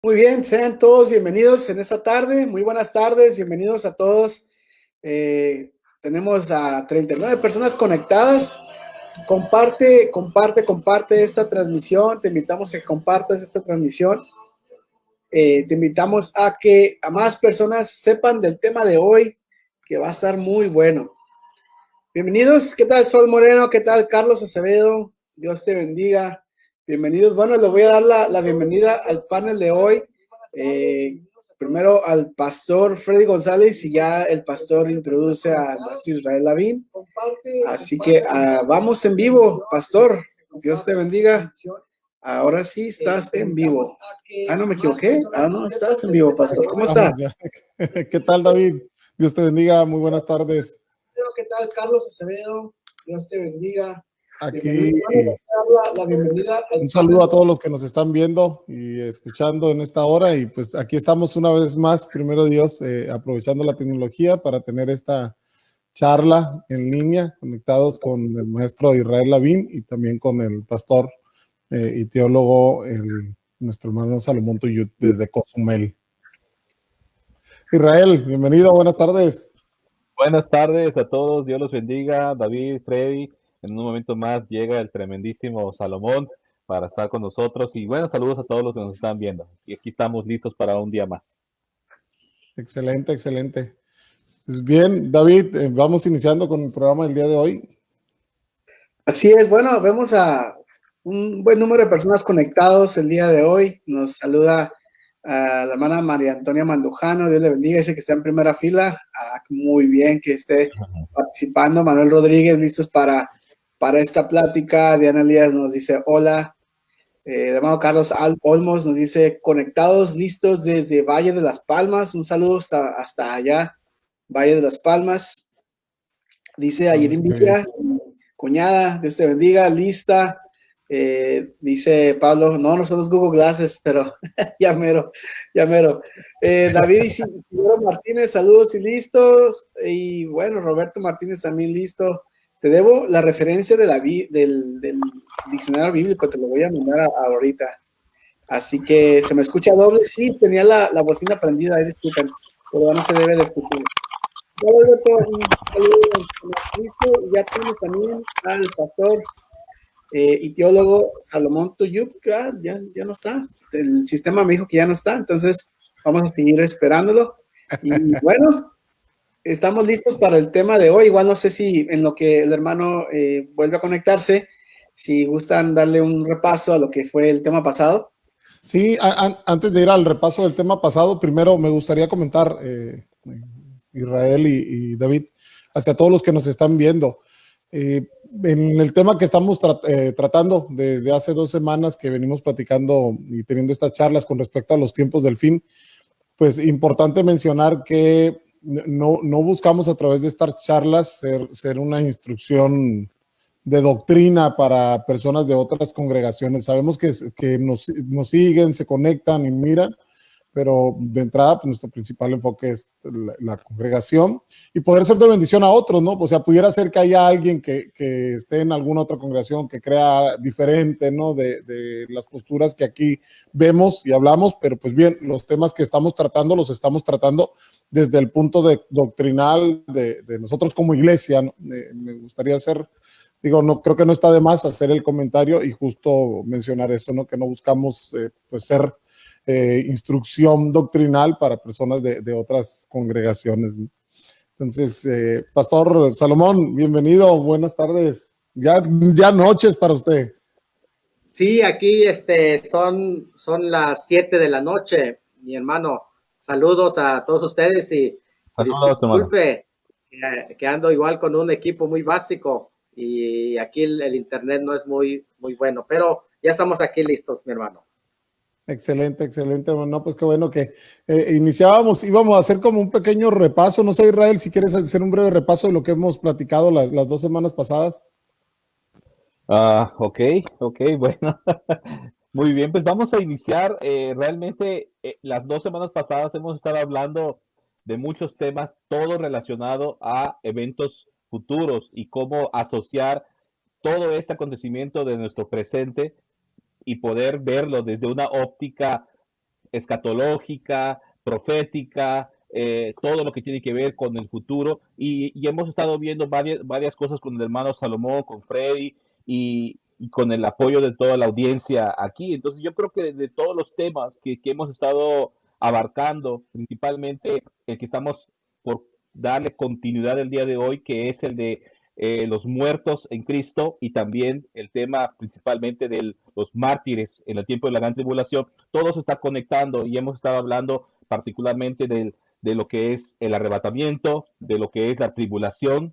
Muy bien, sean todos bienvenidos en esta tarde. Muy buenas tardes, bienvenidos a todos. Tenemos a 39 personas conectadas. Comparte esta transmisión. Te invitamos a que compartas esta transmisión. Te invitamos a que a más personas sepan del tema de hoy, que va a estar muy bueno. Bienvenidos. ¿Qué tal, Sol Moreno? ¿Qué tal, Carlos Acevedo? Dios te bendiga. Bienvenidos. Bueno, les voy a dar la bienvenida al panel de hoy. Primero al pastor Freddy González y ya el pastor introduce a Israel Lavín. Así que vamos en vivo, pastor. Dios te bendiga. Ahora sí estás en vivo. No me equivoqué. No, estás en vivo, pastor. ¿Cómo estás? ¿Qué tal, David? Dios te bendiga. Muy buenas tardes. ¿Qué tal, Carlos Acevedo? Dios te bendiga. Aquí la bienvenida. Un saludo a todos los que nos están viendo y escuchando en esta hora. Y pues aquí estamos una vez más, primero Dios, aprovechando la tecnología para tener esta charla en línea, conectados con el maestro Israel Lavín y también con el pastor y teólogo, nuestro hermano Salomón Tuyut desde Cozumel. Israel, bienvenido, buenas tardes. Buenas tardes a todos, Dios los bendiga, David, Freddy. En un momento más llega el tremendísimo Salomón para estar con nosotros. Y bueno, saludos a todos los que nos están viendo. Y aquí estamos listos para un día más. Excelente, excelente. Pues bien, David, vamos iniciando con el programa del día de hoy. Así es, bueno, vemos a un buen número de personas conectados el día de hoy. Nos saluda a la hermana María Antonia Mandujano, Dios le bendiga, dice que está en primera fila. Muy bien que esté participando. Manuel Rodríguez, listos para esta plática. Diana Elías nos dice hola. El hermano Carlos Olmos nos dice conectados, listos desde Valle de las Palmas. Un saludo hasta allá, Valle de las Palmas. Dice Ayerín Villa, cuñada, Dios te bendiga, lista. Dice Pablo, no son los Google Glasses, pero ya mero. David Isidoro Martínez, saludos y listos. Y bueno, Roberto Martínez también listo. Te debo la referencia del diccionario bíblico, te lo voy a mandar ahorita. Así que se me escucha doble. Sí, tenía la bocina prendida, ahí disculpen, pero no se debe de escuchar. Ya tenemos también al pastor y teólogo Salomón Tuyup, ya no está. El sistema me dijo que ya no está, entonces vamos a seguir esperándolo. Y bueno, estamos listos para el tema de hoy. Igual no sé si en lo que el hermano vuelve a conectarse, si gustan darle un repaso a lo que fue el tema pasado. Sí, antes de ir al repaso del tema pasado, primero me gustaría comentar, Israel y David, hacia todos los que nos están viendo. En el tema que estamos tratando desde hace 2 semanas que venimos platicando y teniendo estas charlas con respecto a los tiempos del fin, pues importante mencionar que no buscamos a través de estas charlas ser una instrucción de doctrina para personas de otras congregaciones. Sabemos que nos siguen, se conectan y miran, pero de entrada, pues, nuestro principal enfoque es la congregación y poder ser de bendición a otros, ¿no? O sea, pudiera ser que haya alguien que esté en alguna otra congregación que crea diferente, ¿no? De las posturas que aquí vemos y hablamos, pero pues bien, los temas que estamos tratando, los estamos tratando desde el punto doctrinal de nosotros como iglesia, ¿no? Me gustaría hacer... Digo, no, creo que no está de más hacer el comentario y justo mencionar eso, ¿no? Que no buscamos pues ser instrucción doctrinal para personas de otras congregaciones. Entonces, Pastor Salomón, bienvenido, buenas tardes. Ya noches para usted. Sí, aquí son las 7 de la noche, mi hermano. Saludos a todos ustedes y disculpe que ando igual con un equipo muy básico y aquí el internet no es muy bueno, pero ya estamos aquí listos, mi hermano. Excelente, excelente. Bueno, pues qué bueno que íbamos a hacer como un pequeño repaso. No sé, Israel, si quieres hacer un breve repaso de lo que hemos platicado las 2 semanas pasadas. Ok, bueno. Muy bien, pues vamos a iniciar. Realmente las 2 semanas pasadas hemos estado hablando de muchos temas, todo relacionado a eventos futuros y cómo asociar todo este acontecimiento de nuestro presente y poder verlo desde una óptica escatológica, profética, todo lo que tiene que ver con el futuro. Y hemos estado viendo varias cosas con el hermano Salomón, con Freddy y con el apoyo de toda la audiencia aquí. Entonces yo creo que de todos los temas que hemos estado abarcando, principalmente el que estamos por darle continuidad el día de hoy, que es el de los muertos en Cristo, y también el tema principalmente de los mártires en el tiempo de la gran tribulación, todo se está conectando y hemos estado hablando particularmente de lo que es el arrebatamiento, de lo que es la tribulación,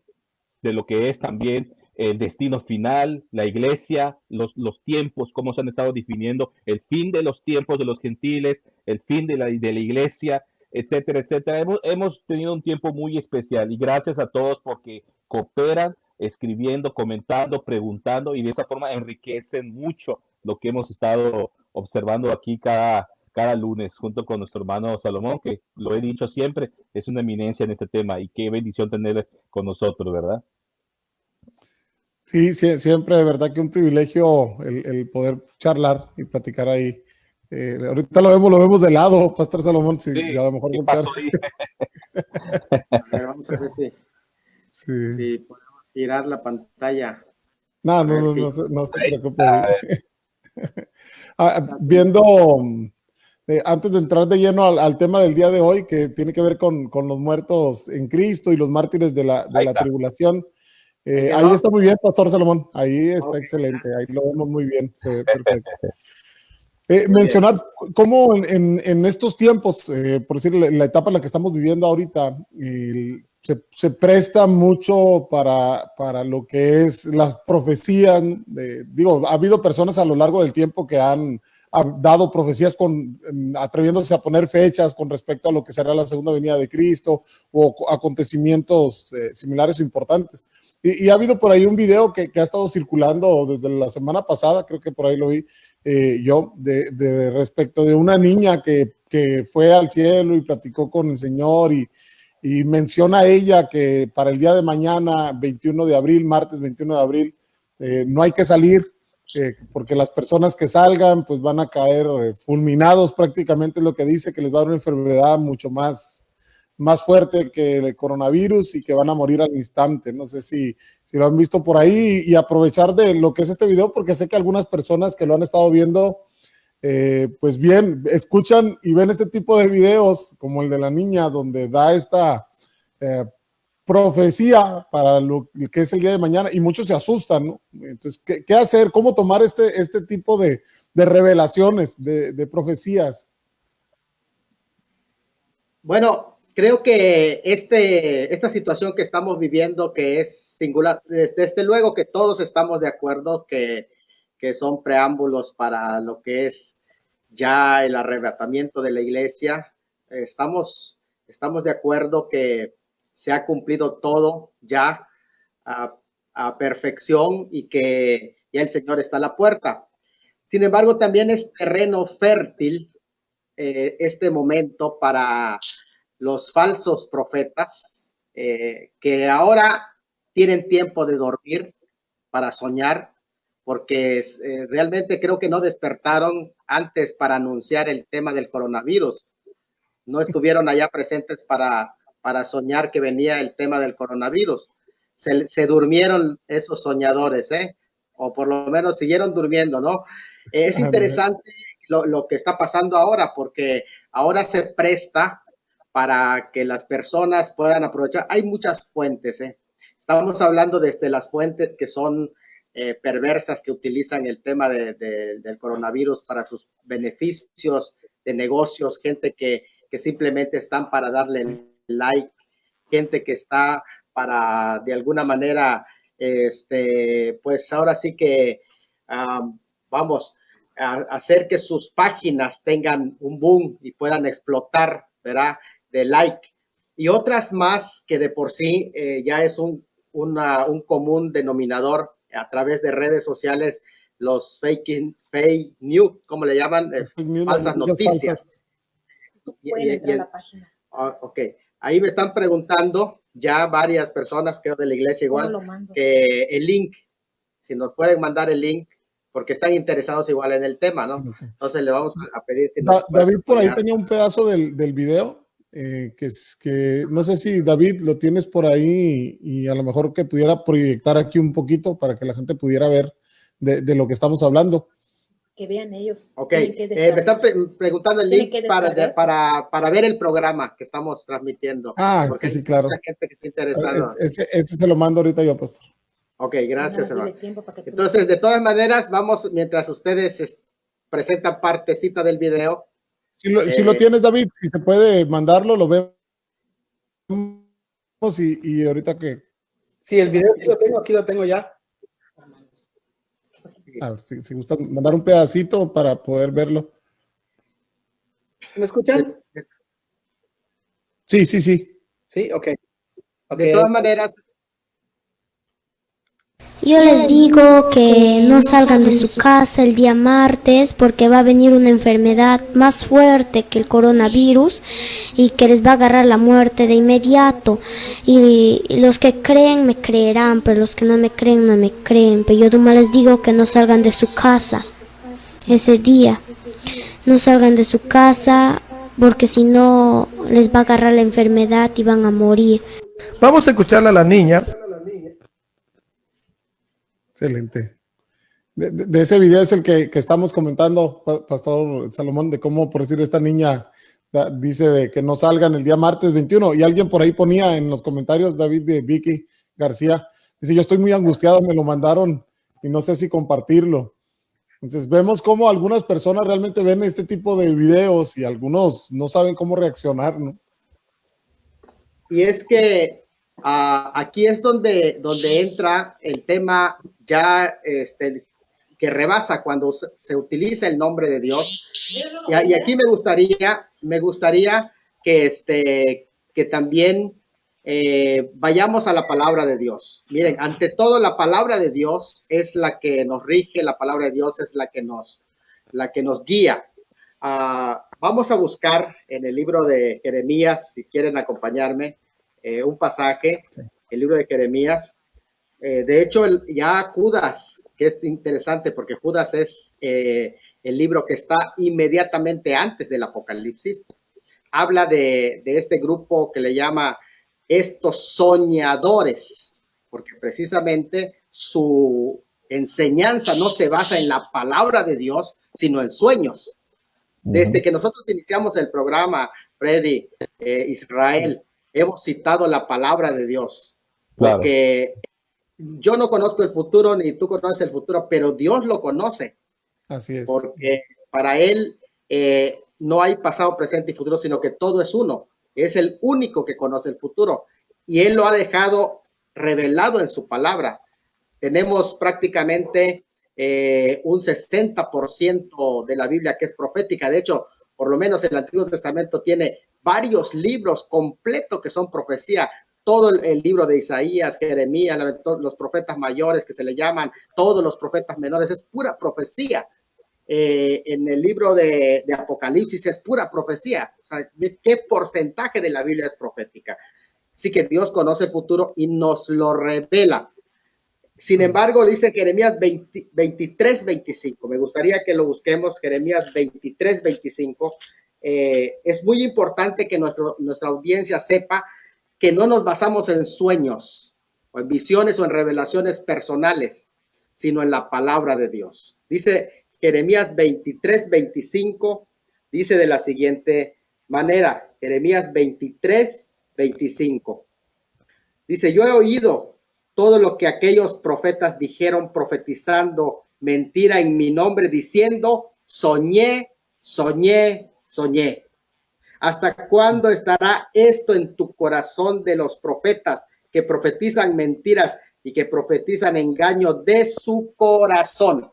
de lo que es también el destino final, la iglesia, los tiempos, cómo se han estado definiendo, el fin de los tiempos de los gentiles, el fin de la iglesia, etcétera, etcétera. Hemos tenido un tiempo muy especial y gracias a todos porque cooperan, escribiendo, comentando, preguntando, y de esa forma enriquecen mucho lo que hemos estado observando aquí cada lunes junto con nuestro hermano Salomón, que lo he dicho siempre, es una eminencia en este tema, y qué bendición tenerle con nosotros, ¿verdad? Sí, siempre de verdad que un privilegio el poder charlar y platicar ahí. Ahorita lo vemos de lado, Pastor Salomón, sí, a lo mejor voltear. A ver, vamos a ver si podemos girar la pantalla. No se preocupe. Viendo, antes de entrar de lleno al tema del día de hoy, que tiene que ver con los muertos en Cristo y los mártires de la tribulación. Ahí está muy bien, Pastor Salomón. Ahí está excelente. Gracias. Ahí lo vemos muy bien. Se ve perfecto. Mencionar cómo en estos tiempos, por decir la etapa en la que estamos viviendo ahorita, se presta mucho para lo que es las profecías. Ha habido personas a lo largo del tiempo que han dado profecías atreviéndose a poner fechas con respecto a lo que será la segunda venida de Cristo o acontecimientos similares o importantes. Y ha habido por ahí un video que ha estado circulando desde la semana pasada, creo que por ahí lo vi yo, de respecto de una niña que fue al cielo y platicó con el Señor y menciona a ella que para el día de mañana, 21 de abril, martes 21 de abril, no hay que salir, porque las personas que salgan pues van a caer fulminados, prácticamente es lo que dice, que les va a dar una enfermedad mucho más fuerte que el coronavirus y que van a morir al instante. No sé si lo han visto por ahí, y aprovechar de lo que es este video, porque sé que algunas personas que lo han estado viendo, pues bien, escuchan y ven este tipo de videos como el de la niña, donde da esta profecía para lo que es el día de mañana, y muchos se asustan, ¿no? Entonces, ¿qué hacer? ¿Cómo tomar este tipo de revelaciones, de profecías? Bueno, creo que esta situación que estamos viviendo, que es singular, desde luego que todos estamos de acuerdo que son preámbulos para lo que es ya el arrebatamiento de la iglesia. Estamos de acuerdo que se ha cumplido todo ya a perfección y que ya el Señor está a la puerta. Sin embargo, también es terreno fértil este momento para los falsos profetas que ahora tienen tiempo de dormir para soñar, porque realmente creo que no despertaron antes para anunciar el tema del coronavirus. No estuvieron allá presentes para soñar que venía el tema del coronavirus. Se durmieron esos soñadores, o por lo menos siguieron durmiendo, ¿no? Es interesante lo que está pasando ahora, porque ahora se presta para que las personas puedan aprovechar. Hay muchas fuentes, Estamos hablando desde las fuentes que son perversas, que utilizan el tema del coronavirus para sus beneficios de negocios, gente que simplemente están para darle like, gente que está para de alguna manera, pues ahora sí que vamos a hacer que sus páginas tengan un boom y puedan explotar, ¿verdad? De like. Y otras más que de por sí ya es un común denominador a través de redes sociales, los fake news, ¿cómo le llaman? Falsas noticias. Pueden entrar a la página. Ok, ahí me están preguntando ya varias personas, creo de la iglesia igual, que el link, si nos pueden mandar el link porque están interesados igual en el tema, ¿no? Entonces le vamos a pedir si nos David por ahí tenía un pedazo del video, que no sé si David lo tienes por ahí y a lo mejor que pudiera proyectar aquí un poquito para que la gente pudiera ver de lo que estamos hablando. Que vean ellos. Ok, me están preguntando el link para ver el programa que estamos transmitiendo. Porque sí, claro. Hay mucha gente que está interesada. Ese se lo mando ahorita yo, pastor. Ok, gracias, hermano. Entonces, de todas maneras, vamos, mientras ustedes presentan partecita del video. Si lo tienes, David, si se puede mandarlo, lo vemos y ahorita que... Sí, el video sí lo tengo, aquí lo tengo ya. A ver, si gusta mandar un pedacito para poder verlo. ¿Me escuchan? Sí. Sí, ok. De todas maneras... Yo les digo que no salgan de su casa el día martes porque va a venir una enfermedad más fuerte que el coronavirus y que les va a agarrar la muerte de inmediato. Y los que creen me creerán, pero los que no me creen no me creen. Pero yo nomás les digo que no salgan de su casa ese día. No salgan de su casa porque si no les va a agarrar la enfermedad y van a morir. Vamos a escucharle a la niña. Excelente. De ese video es el que estamos comentando, Pastor Salomón, de cómo, por decir, esta niña dice de que no salgan el día martes 21. Y alguien por ahí ponía en los comentarios, David, de Vicky García, dice, yo estoy muy angustiado, me lo mandaron y no sé si compartirlo. Entonces vemos cómo algunas personas realmente ven este tipo de videos y algunos no saben cómo reaccionar, ¿no? Y es que aquí es donde entra el tema ya que rebasa cuando se utiliza el nombre de Dios. Y aquí me gustaría que también vayamos a la palabra de Dios. Miren, ante todo la palabra de Dios es la que nos rige, la palabra de Dios es la que nos guía. Vamos a buscar en el libro de Jeremías, si quieren acompañarme, un pasaje, el libro de Jeremías. De hecho, ya Judas, que es interesante porque Judas es el libro que está inmediatamente antes del Apocalipsis, habla de este grupo que le llama estos soñadores, porque precisamente su enseñanza no se basa en la palabra de Dios, sino en sueños. Desde que nosotros iniciamos el programa, Freddy, Israel, hemos citado la palabra de Dios, porque yo no conozco el futuro, ni tú conoces el futuro, pero Dios lo conoce. Así es. Porque para Él no hay pasado, presente y futuro, sino que todo es uno. Es el único que conoce el futuro. Y Él lo ha dejado revelado en su palabra. Tenemos prácticamente un 60% de la Biblia que es profética. De hecho, por lo menos el Antiguo Testamento tiene varios libros completos que son profecía. Todo el libro de Isaías, Jeremías, los profetas mayores que se le llaman, todos los profetas menores, es pura profecía. En el libro de Apocalipsis es pura profecía. O sea, ¿qué porcentaje de la Biblia es profética? Así que Dios conoce el futuro y nos lo revela. Sin embargo, dice Jeremías 23:25. Me gustaría que lo busquemos, Jeremías 23:25. Es muy importante que nuestra audiencia sepa que no nos basamos en sueños, o en visiones, o en revelaciones personales, sino en la palabra de Dios. Dice Jeremías 23:25, dice de la siguiente manera, Jeremías 23:25. Dice, yo he oído todo lo que aquellos profetas dijeron, profetizando mentira en mi nombre, diciendo, soñé, soñé, soñé. ¿Hasta cuándo estará esto en tu corazón de los profetas que profetizan mentiras y que profetizan engaño de su corazón?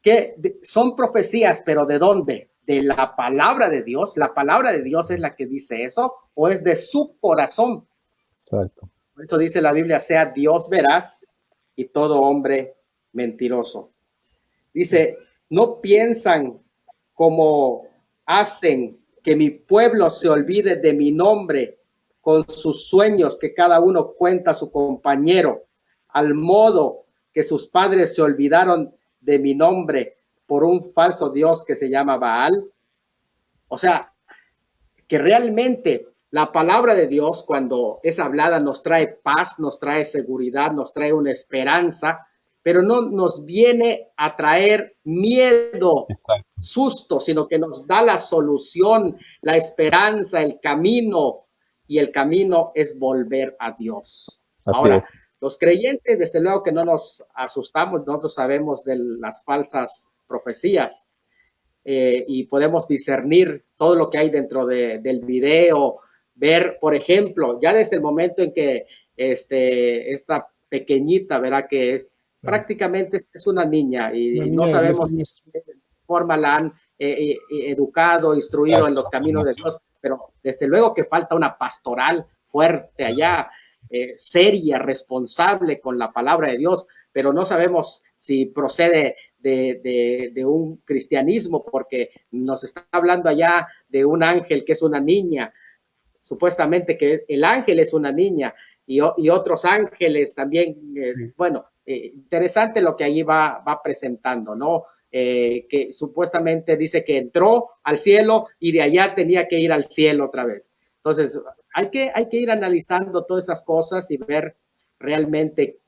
Que son profecías, pero ¿de dónde? ¿De la palabra de Dios? ¿La palabra de Dios es la que dice eso? ¿O es de su corazón? Exacto. Por eso dice la Biblia, sea Dios veraz y todo hombre mentiroso. Dice, no piensan como hacen que mi pueblo se olvide de mi nombre con sus sueños que cada uno cuenta a su compañero, al modo que sus padres se olvidaron de mi nombre por un falso Dios que se llama Baal. O sea, que realmente la palabra de Dios, cuando es hablada, nos trae paz, nos trae seguridad, nos trae una esperanza, pero no nos viene a traer miedo, susto, sino que nos da la solución, la esperanza, el camino, y el camino es volver a Dios. Ahora, los creyentes, desde luego que no nos asustamos, nosotros sabemos de las falsas profecías, y podemos discernir todo lo que hay dentro del video, ver, por ejemplo, ya desde el momento en que esta pequeñita, verá que es prácticamente es una niña y no sabemos de qué forma la han educado, instruido en los caminos de Dios, pero desde luego que falta una pastoral fuerte allá, seria, responsable con la palabra de Dios, pero no sabemos si procede de un cristianismo, porque nos está hablando allá de un ángel que es una niña, supuestamente que el ángel es una niña, y otros ángeles también, bueno, interesante lo que allí va presentando, ¿no? Que supuestamente dice que entró al cielo y de allá tenía que ir al cielo otra vez. Entonces, hay que ir analizando todas esas cosas y ver realmente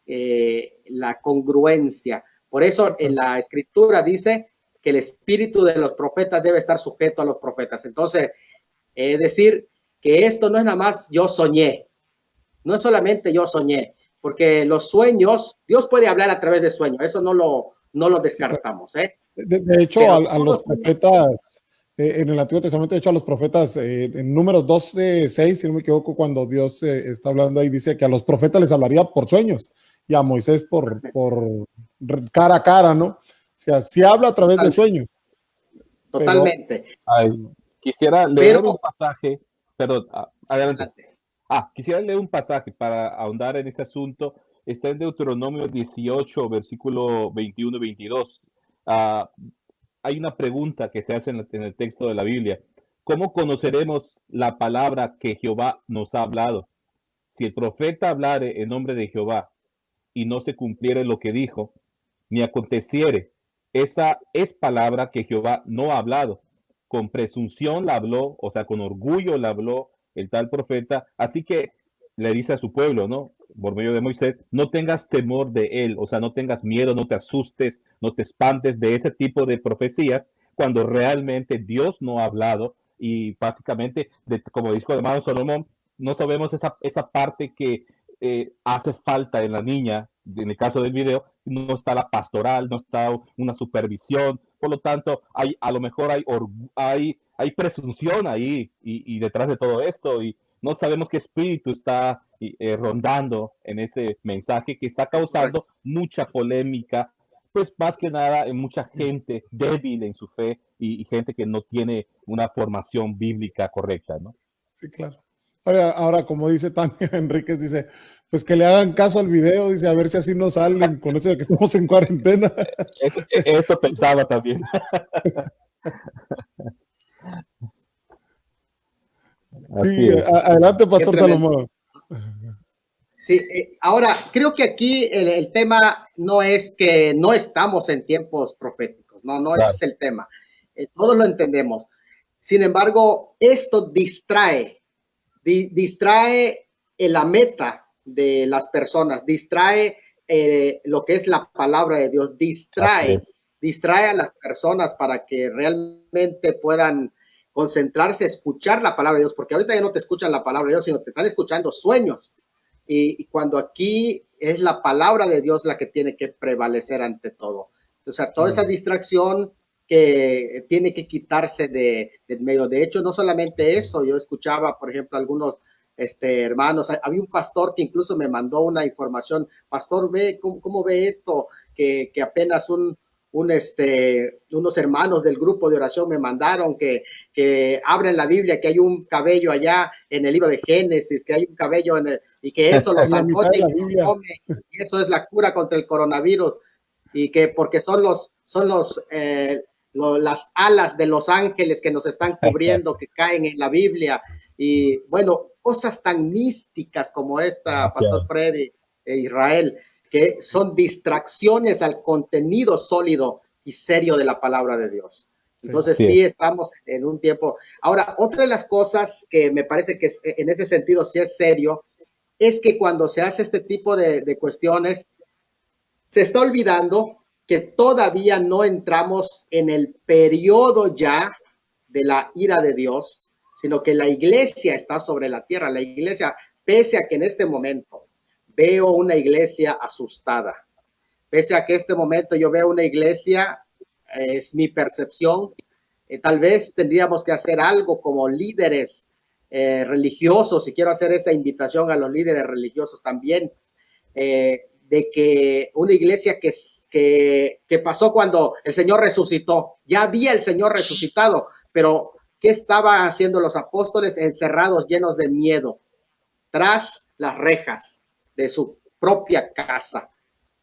la congruencia. Por eso en la escritura dice que el espíritu de los profetas debe estar sujeto a los profetas. Entonces, decir que esto no es nada más yo soñé, no es solamente yo soñé, porque los sueños, Dios puede hablar a través de sueños, eso no lo descartamos. De hecho, a los profetas, en el Antiguo Testamento, de hecho, a los profetas, en Números 12:6, si no me equivoco, cuando Dios está hablando ahí, dice que a los profetas les hablaría por sueños y a Moisés por cara a cara, ¿no? O sea, sí habla a través de sueños. Totalmente. Quisiera leer un pasaje, perdón, adelante. Quisiera leer un pasaje para ahondar en ese asunto. Está en Deuteronomio 18, versículo 21 y 22. Hay una pregunta que se hace en el texto de la Biblia. ¿Cómo conoceremos la palabra que Jehová nos ha hablado? Si el profeta hablare en nombre de Jehová y no se cumpliere lo que dijo, ni aconteciere, esa es palabra que Jehová no ha hablado. Con presunción la habló, o sea, con orgullo la habló el tal profeta. Así que le dice a su pueblo, ¿no? Por medio de Moisés, no tengas temor de él, o sea, no tengas miedo, no te asustes, no te espantes de ese tipo de profecías, cuando realmente Dios no ha hablado. Y básicamente, como dijo el hermano Salomón, no sabemos esa parte que hace falta en la niña. En el caso del video, no está la pastoral, no está una supervisión, por lo tanto, a lo mejor hay presunción ahí y detrás de todo esto, y no sabemos qué espíritu está rondando en ese mensaje que está causando mucha polémica, pues más que nada en mucha gente débil en su fe y gente que no tiene una formación bíblica correcta, ¿no? Sí, claro. Ahora, como dice Tania Enríquez, dice, pues que le hagan caso al video, dice, a ver si así no salen con eso de que estamos en cuarentena. Eso pensaba también. Sí, adelante, Pastor Salomón. Sí, ahora, creo que aquí el tema no es que no estamos en tiempos proféticos, no, claro. Ese es el tema. Todos lo entendemos. Sin embargo, esto distrae la meta de las personas, distrae lo que es la palabra de Dios, distrae a las personas para que realmente puedan concentrarse, escuchar la palabra de Dios, porque ahorita ya no te escuchan la palabra de Dios, sino te están escuchando sueños. Y cuando aquí es la palabra de Dios la que tiene que prevalecer ante todo. O sea, toda esa distracción que tiene que quitarse de medio. De hecho, no solamente eso, yo escuchaba, por ejemplo, algunos hermanos, había un pastor que incluso me mandó una información, pastor, ve cómo ve esto, que apenas unos hermanos del grupo de oración me mandaron que abren la Biblia, que hay un cabello allá en el libro de Génesis, que hay un cabello y que eso los zancocha y lo come, y eso es la cura contra el coronavirus, y que porque son las alas de los ángeles que nos están cubriendo, que caen en la Biblia, y bueno, cosas tan místicas como esta, Pastor Freddy e Israel, que son distracciones al contenido sólido y serio de la palabra de Dios. Entonces sí estamos en un tiempo. Ahora, otra de las cosas que me parece que en ese sentido sí es serio, es que cuando se hace este tipo de cuestiones, se está olvidando que todavía no entramos en el periodo ya de la ira de Dios, sino que la iglesia está sobre la tierra. La iglesia, pese a que en este momento veo una iglesia asustada, pese a que en este momento yo veo una iglesia, es mi percepción, tal vez tendríamos que hacer algo como líderes religiosos, y quiero hacer esa invitación a los líderes religiosos también, de que una iglesia que pasó cuando el Señor resucitó, ya había el Señor resucitado, pero ¿qué estaban haciendo los apóstoles? Encerrados, llenos de miedo, tras las rejas de su propia casa,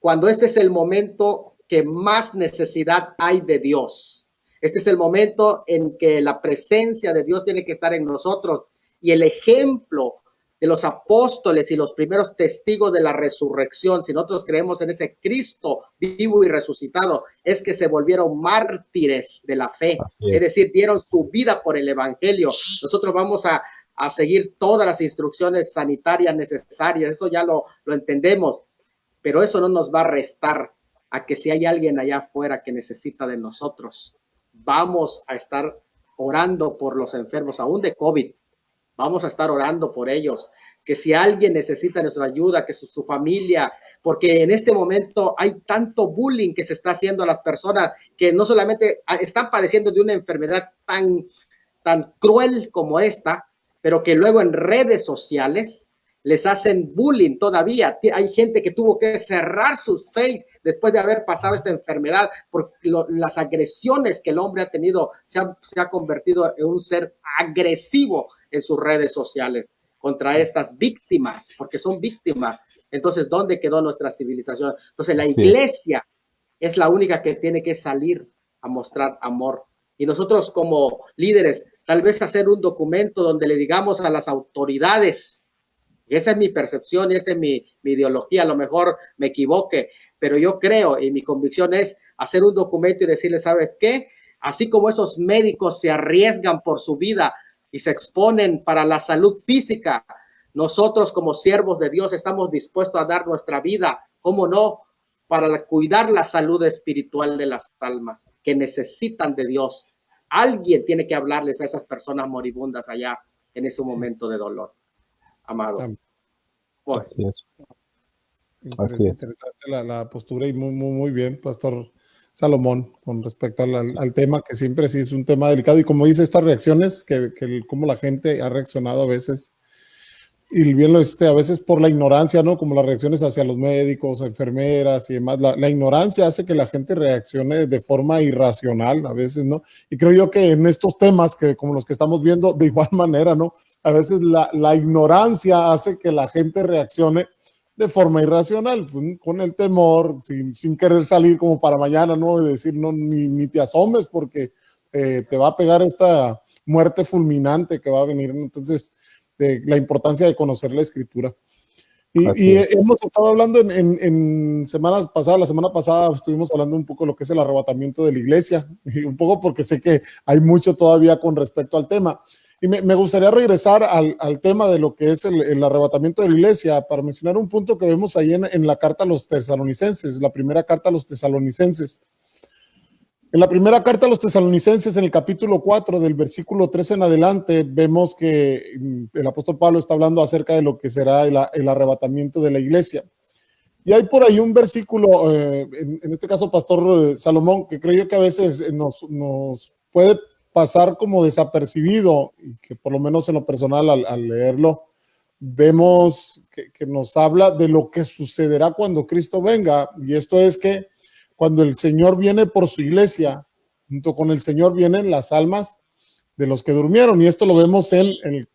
cuando este es el momento que más necesidad hay de Dios. Este es el momento en que la presencia de Dios tiene que estar en nosotros, y el ejemplo de los apóstoles y los primeros testigos de la resurrección, si nosotros creemos en ese Cristo vivo y resucitado, es que se volvieron mártires de la fe, es decir, dieron su vida por el evangelio. Nosotros vamos a seguir todas las instrucciones sanitarias necesarias, eso ya lo entendemos, pero eso no nos va a restar a que si hay alguien allá afuera que necesita de nosotros, vamos a estar orando por los enfermos, aún de COVID. Vamos a estar orando por ellos, que si alguien necesita nuestra ayuda, que su familia, porque en este momento hay tanto bullying que se está haciendo a las personas que no solamente están padeciendo de una enfermedad tan cruel como esta, pero que luego en redes sociales les hacen bullying todavía. Hay gente que tuvo que cerrar sus face después de haber pasado esta enfermedad, porque las agresiones que el hombre ha tenido se ha convertido en un ser agresivo en sus redes sociales contra estas víctimas, porque son víctimas. Entonces, ¿dónde quedó nuestra civilización? Entonces, la iglesia es la única que tiene que salir a mostrar amor. Y nosotros como líderes, tal vez hacer un documento donde le digamos a las autoridades, y esa es mi percepción y esa es mi ideología, a lo mejor me equivoque, pero yo creo y mi convicción es hacer un documento y decirle, ¿sabes qué? Así como esos médicos se arriesgan por su vida y se exponen para la salud física, nosotros como siervos de Dios estamos dispuestos a dar nuestra vida, ¿cómo no?, para cuidar la salud espiritual de las almas que necesitan de Dios. Alguien tiene que hablarles a esas personas moribundas allá en ese momento de dolor. Amado. Bueno. Así es. Interesante la postura y muy bien, Pastor Salomón, con respecto al tema, que siempre sí es un tema delicado, y como dice, estas reacciones, que como la gente ha reaccionado a veces, y bien lo a veces por la ignorancia, ¿no? Como las reacciones hacia los médicos, enfermeras y demás, la ignorancia hace que la gente reaccione de forma irracional a veces, ¿no? Y creo yo que en estos temas, que como los que estamos viendo, de igual manera, ¿no? A veces la ignorancia hace que la gente reaccione de forma irracional, con el temor, sin querer salir como para mañana, ¿no? Y decir, no, ni te asomes porque te va a pegar esta muerte fulminante que va a venir, ¿no? Entonces, la importancia de conocer la Escritura. Y hemos estado hablando en semanas pasadas, la semana pasada estuvimos hablando un poco de lo que es el arrebatamiento de la iglesia, y un poco porque sé que hay mucho todavía con respecto al tema. Y me gustaría regresar al tema de lo que es el arrebatamiento de la iglesia, para mencionar un punto que vemos ahí en la carta a los tesalonicenses, la primera carta a los tesalonicenses. En la primera carta a los tesalonicenses, en el capítulo 4, del versículo 13 en adelante, vemos que el apóstol Pablo está hablando acerca de lo que será el arrebatamiento de la iglesia. Y hay por ahí un versículo, en este caso, Pastor Salomón, que creo yo que a veces nos puede pasar como desapercibido, y que por lo menos en lo personal al leerlo, vemos que nos habla de lo que sucederá cuando Cristo venga. Y esto es que cuando el Señor viene por su iglesia, junto con el Señor vienen las almas de los que durmieron. Y esto lo vemos en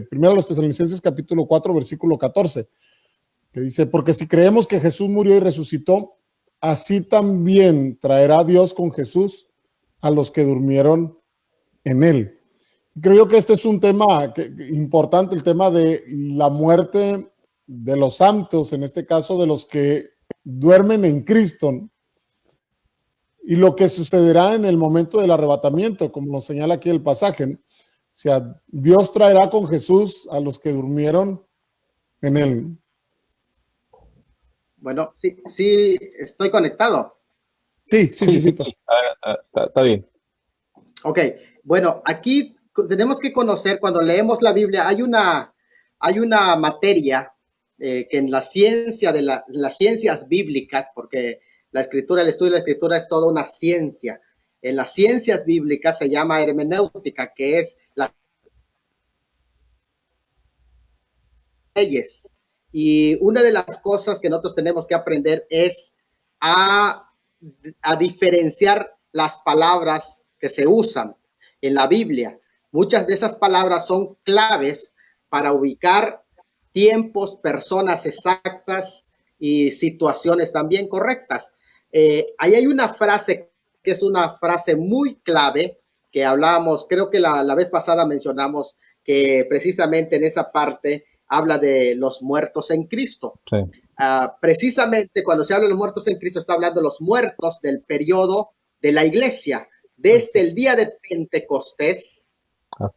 primero los Tesalonicenses capítulo 4, versículo 14, que dice, porque si creemos que Jesús murió y resucitó, así también traerá Dios con Jesús a los que durmieron en él. Creo yo que este es un tema importante, el tema de la muerte de los santos, en este caso de los que duermen en Cristo, ¿no? Y lo que sucederá en el momento del arrebatamiento, como nos señala aquí el pasaje, ¿no? O sea, Dios traerá con Jesús a los que durmieron en él. Bueno, sí, estoy conectado. Sí. Está bien. Ok, bueno, aquí tenemos que conocer, cuando leemos la Biblia, hay una materia que en la ciencia las ciencias bíblicas, porque la escritura, el estudio de la escritura es toda una ciencia. En las ciencias bíblicas se llama hermenéutica, que es las leyes. Y una de las cosas que nosotros tenemos que aprender es a diferenciar las palabras que se usan en la Biblia. Muchas de esas palabras son claves para ubicar tiempos, personas exactas y situaciones también correctas. Ahí hay una frase que es una frase muy clave que hablábamos, creo que la vez pasada mencionamos que precisamente en esa parte habla de los muertos en Cristo. Sí. Precisamente cuando se habla de los muertos en Cristo, está hablando de los muertos del periodo de la iglesia, desde el día de Pentecostés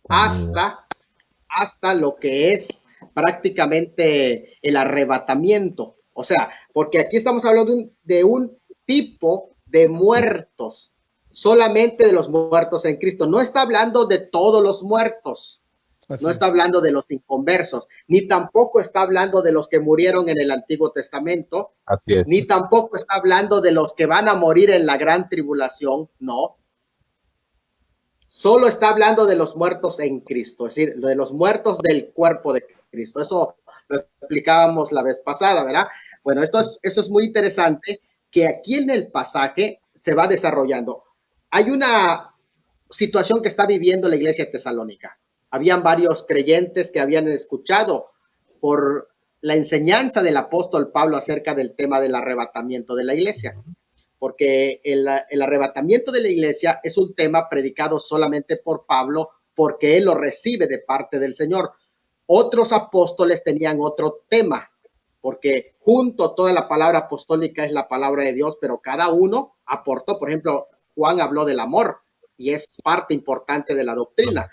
hasta lo que es prácticamente el arrebatamiento. O sea, porque aquí estamos hablando de un tipo de muertos, solamente de los muertos en Cristo. No está hablando de todos los muertos. No está hablando de los inconversos, ni tampoco está hablando de los que murieron en el Antiguo Testamento, ni tampoco está hablando de los que van a morir en la gran tribulación, no. Solo está hablando de los muertos en Cristo, es decir, de los muertos del cuerpo de Cristo. Eso lo explicábamos la vez pasada, ¿verdad? Bueno, esto es muy interesante, que aquí en el pasaje se va desarrollando. Hay una situación que está viviendo la iglesia tesalónica. Habían varios creyentes que habían escuchado por la enseñanza del apóstol Pablo acerca del tema del arrebatamiento de la iglesia, porque el arrebatamiento de la iglesia es un tema predicado solamente por Pablo, porque él lo recibe de parte del Señor. Otros apóstoles tenían otro tema, porque junto toda la palabra apostólica es la palabra de Dios, pero cada uno aportó. Por ejemplo, Juan habló del amor y es parte importante de la doctrina.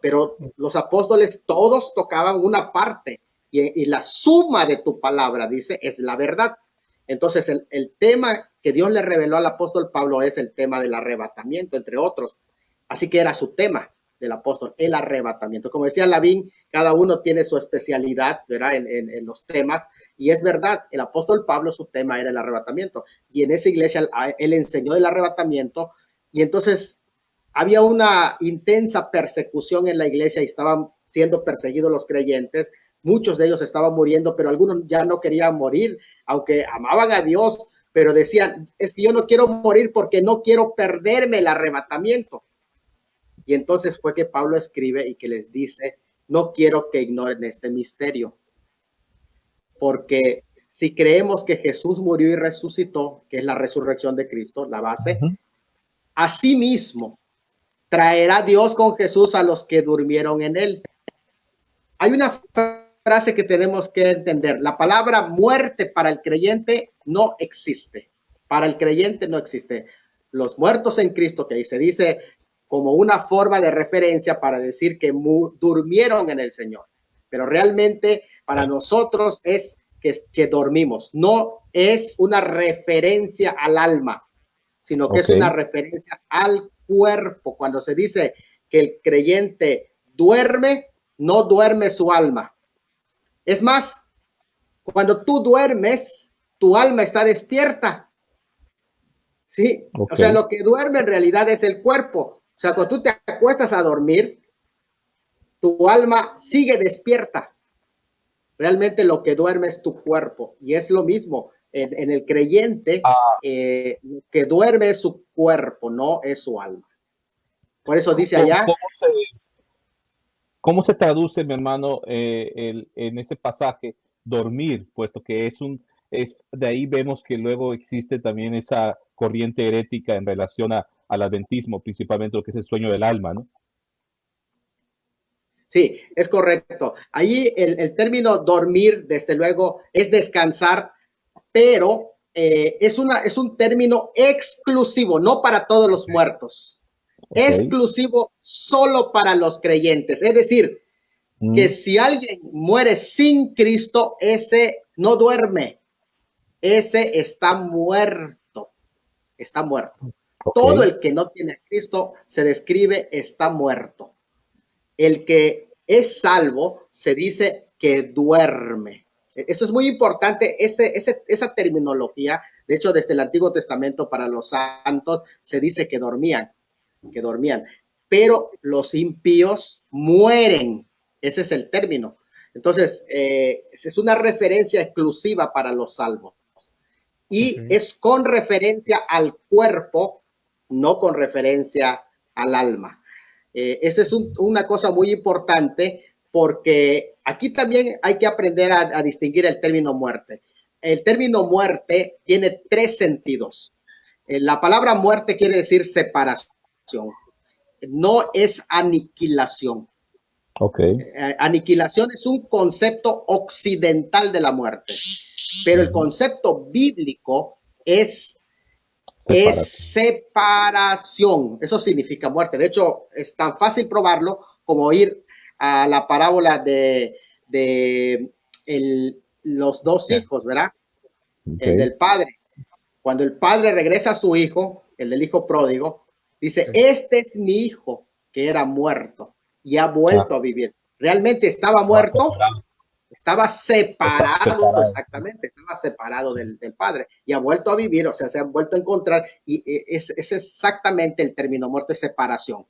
Pero los apóstoles todos tocaban una parte y la suma de tu palabra, dice, es la verdad. Entonces, el tema que Dios le reveló al apóstol Pablo es el tema del arrebatamiento, entre otros. Así que era su tema del apóstol, el arrebatamiento. Como decía Lavín, cada uno tiene su especialidad, ¿verdad? En los temas. Y es verdad, el apóstol Pablo, su tema era el arrebatamiento. Y en esa iglesia él enseñó el arrebatamiento. Y entonces había una intensa persecución en la iglesia y estaban siendo perseguidos los creyentes. Muchos de ellos estaban muriendo, pero algunos ya no querían morir, aunque amaban a Dios, pero decían, es que yo no quiero morir porque no quiero perderme el arrebatamiento. Y entonces fue que Pablo escribe y que les dice, no quiero que ignoren este misterio, porque si creemos que Jesús murió y resucitó, que es la resurrección de Cristo, la base, asimismo traerá Dios con Jesús a los que durmieron en él. Hay una frase que tenemos que entender. La palabra muerte para el creyente no existe. Para el creyente no existe. Los muertos en Cristo, que ahí se dice como una forma de referencia para decir que durmieron en el Señor. Pero realmente para nosotros es que dormimos. No es una referencia al alma, sino que es una referencia al cuerpo. Cuando se dice que el creyente duerme, no duerme su alma. Es más, cuando tú duermes, tu alma está despierta. ¿Sí? O sea, lo que duerme en realidad es el cuerpo. O sea, cuando tú te acuestas a dormir, tu alma sigue despierta. Realmente lo que duerme es tu cuerpo. Y es lo mismo. En el creyente, lo que duerme es su cuerpo, no es su alma. Por eso dice allá. ¿Cómo se traduce, mi hermano, en ese pasaje, dormir? Puesto que de ahí vemos que luego existe también esa corriente herética en relación al adventismo, principalmente lo que es el sueño del alma, ¿no? Sí, es correcto. Ahí el término dormir, desde luego, es descansar, pero es un término exclusivo, no para todos los muertos. Exclusivo solo para los creyentes. Es decir, que si alguien muere sin Cristo, ese no duerme. Ese está muerto. Está muerto. Todo el que no tiene a Cristo se describe está muerto. El que es salvo se dice que duerme. Eso es muy importante, esa terminología. De hecho, desde el Antiguo Testamento para los santos se dice que dormían. Pero los impíos mueren. Ese es el término. Entonces, es una referencia exclusiva para los salvos. Y es con referencia al cuerpo, no con referencia al alma. Esa es una cosa muy importante, porque aquí también hay que aprender a distinguir el término muerte. El término muerte tiene 3 sentidos. La palabra muerte quiere decir separación. No es aniquilación. Aniquilación es un concepto occidental de la muerte, pero el concepto bíblico es separación. Eso significa muerte. De hecho, es tan fácil probarlo como ir a la parábola de los 2 hijos, ¿verdad? El del padre. Cuando el padre regresa a su hijo, el del hijo pródigo, dice, este es mi hijo que era muerto y ha vuelto a vivir. Realmente estaba muerto, estaba separado, exactamente, estaba separado del padre y ha vuelto a vivir, o sea, se han vuelto a encontrar, y es exactamente el término muerte, separación.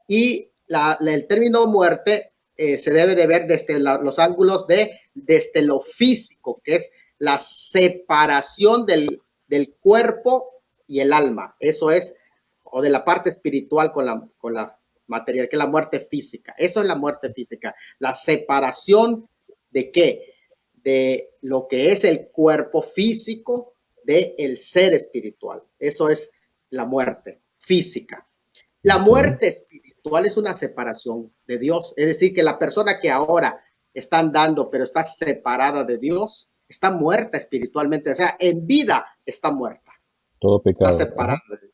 Y el término muerte se debe de ver desde los ángulos desde lo físico, que es la separación del cuerpo y el alma. Eso es, o de la parte espiritual con la material, que es la muerte física. Eso es la muerte física. La separación ¿de qué? De lo que es el cuerpo físico del ser espiritual. Eso es la muerte física. La muerte espiritual es una separación de Dios. Es decir, que la persona que ahora está andando, pero está separada de Dios, está muerta espiritualmente. O sea, en vida está muerta. Todo pecado. Está separada de Dios.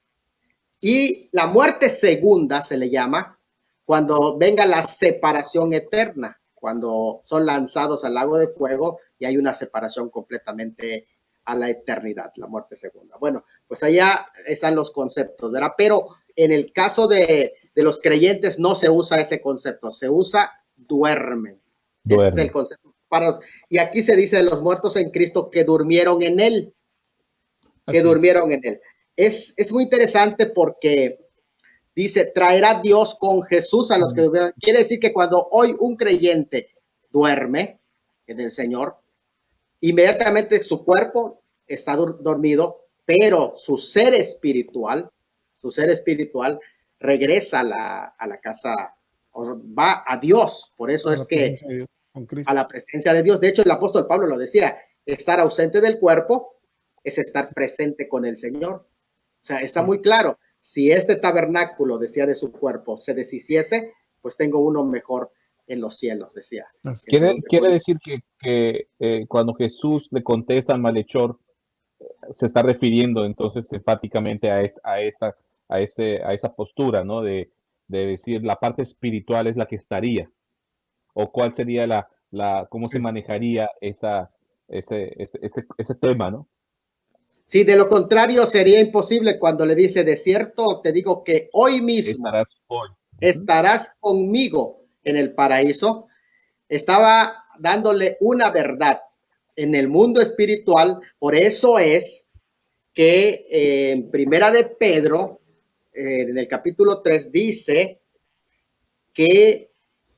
Y la muerte segunda se le llama cuando venga la separación eterna, cuando son lanzados al lago de fuego y hay una separación completamente a la eternidad, la muerte segunda. Bueno, pues allá están los conceptos, ¿verdad? Pero en el caso de los creyentes no se usa ese concepto, se usa duermen. Ese es el concepto. Y aquí se dice de los muertos en Cristo que durmieron en Él. Durmieron en Él. Es muy interesante porque dice, traerá Dios con Jesús a los que durmieron. Quiere decir que cuando hoy un creyente duerme en el Señor, inmediatamente su cuerpo está dormido, pero su ser espiritual regresa a la casa, va a Dios. Por eso es que a la presencia de Dios. De hecho, el apóstol Pablo lo decía, estar ausente del cuerpo es estar presente con el Señor. O sea, está muy claro. Si este tabernáculo, decía, de su cuerpo se deshiciese, pues tengo uno mejor en los cielos, decía. Quiere decir que cuando Jesús le contesta al malhechor, se está refiriendo entonces enfáticamente a esa postura, ¿no? De decir la parte espiritual es la que estaría. ¿O cuál sería cómo se manejaría ese tema, ¿no? Sí, de lo contrario sería imposible cuando le dice, de cierto te digo que hoy mismo estarás conmigo en el paraíso. Estaba dándole una verdad en el mundo espiritual. Por eso es que en Primera de Pedro, en el capítulo 3, dice que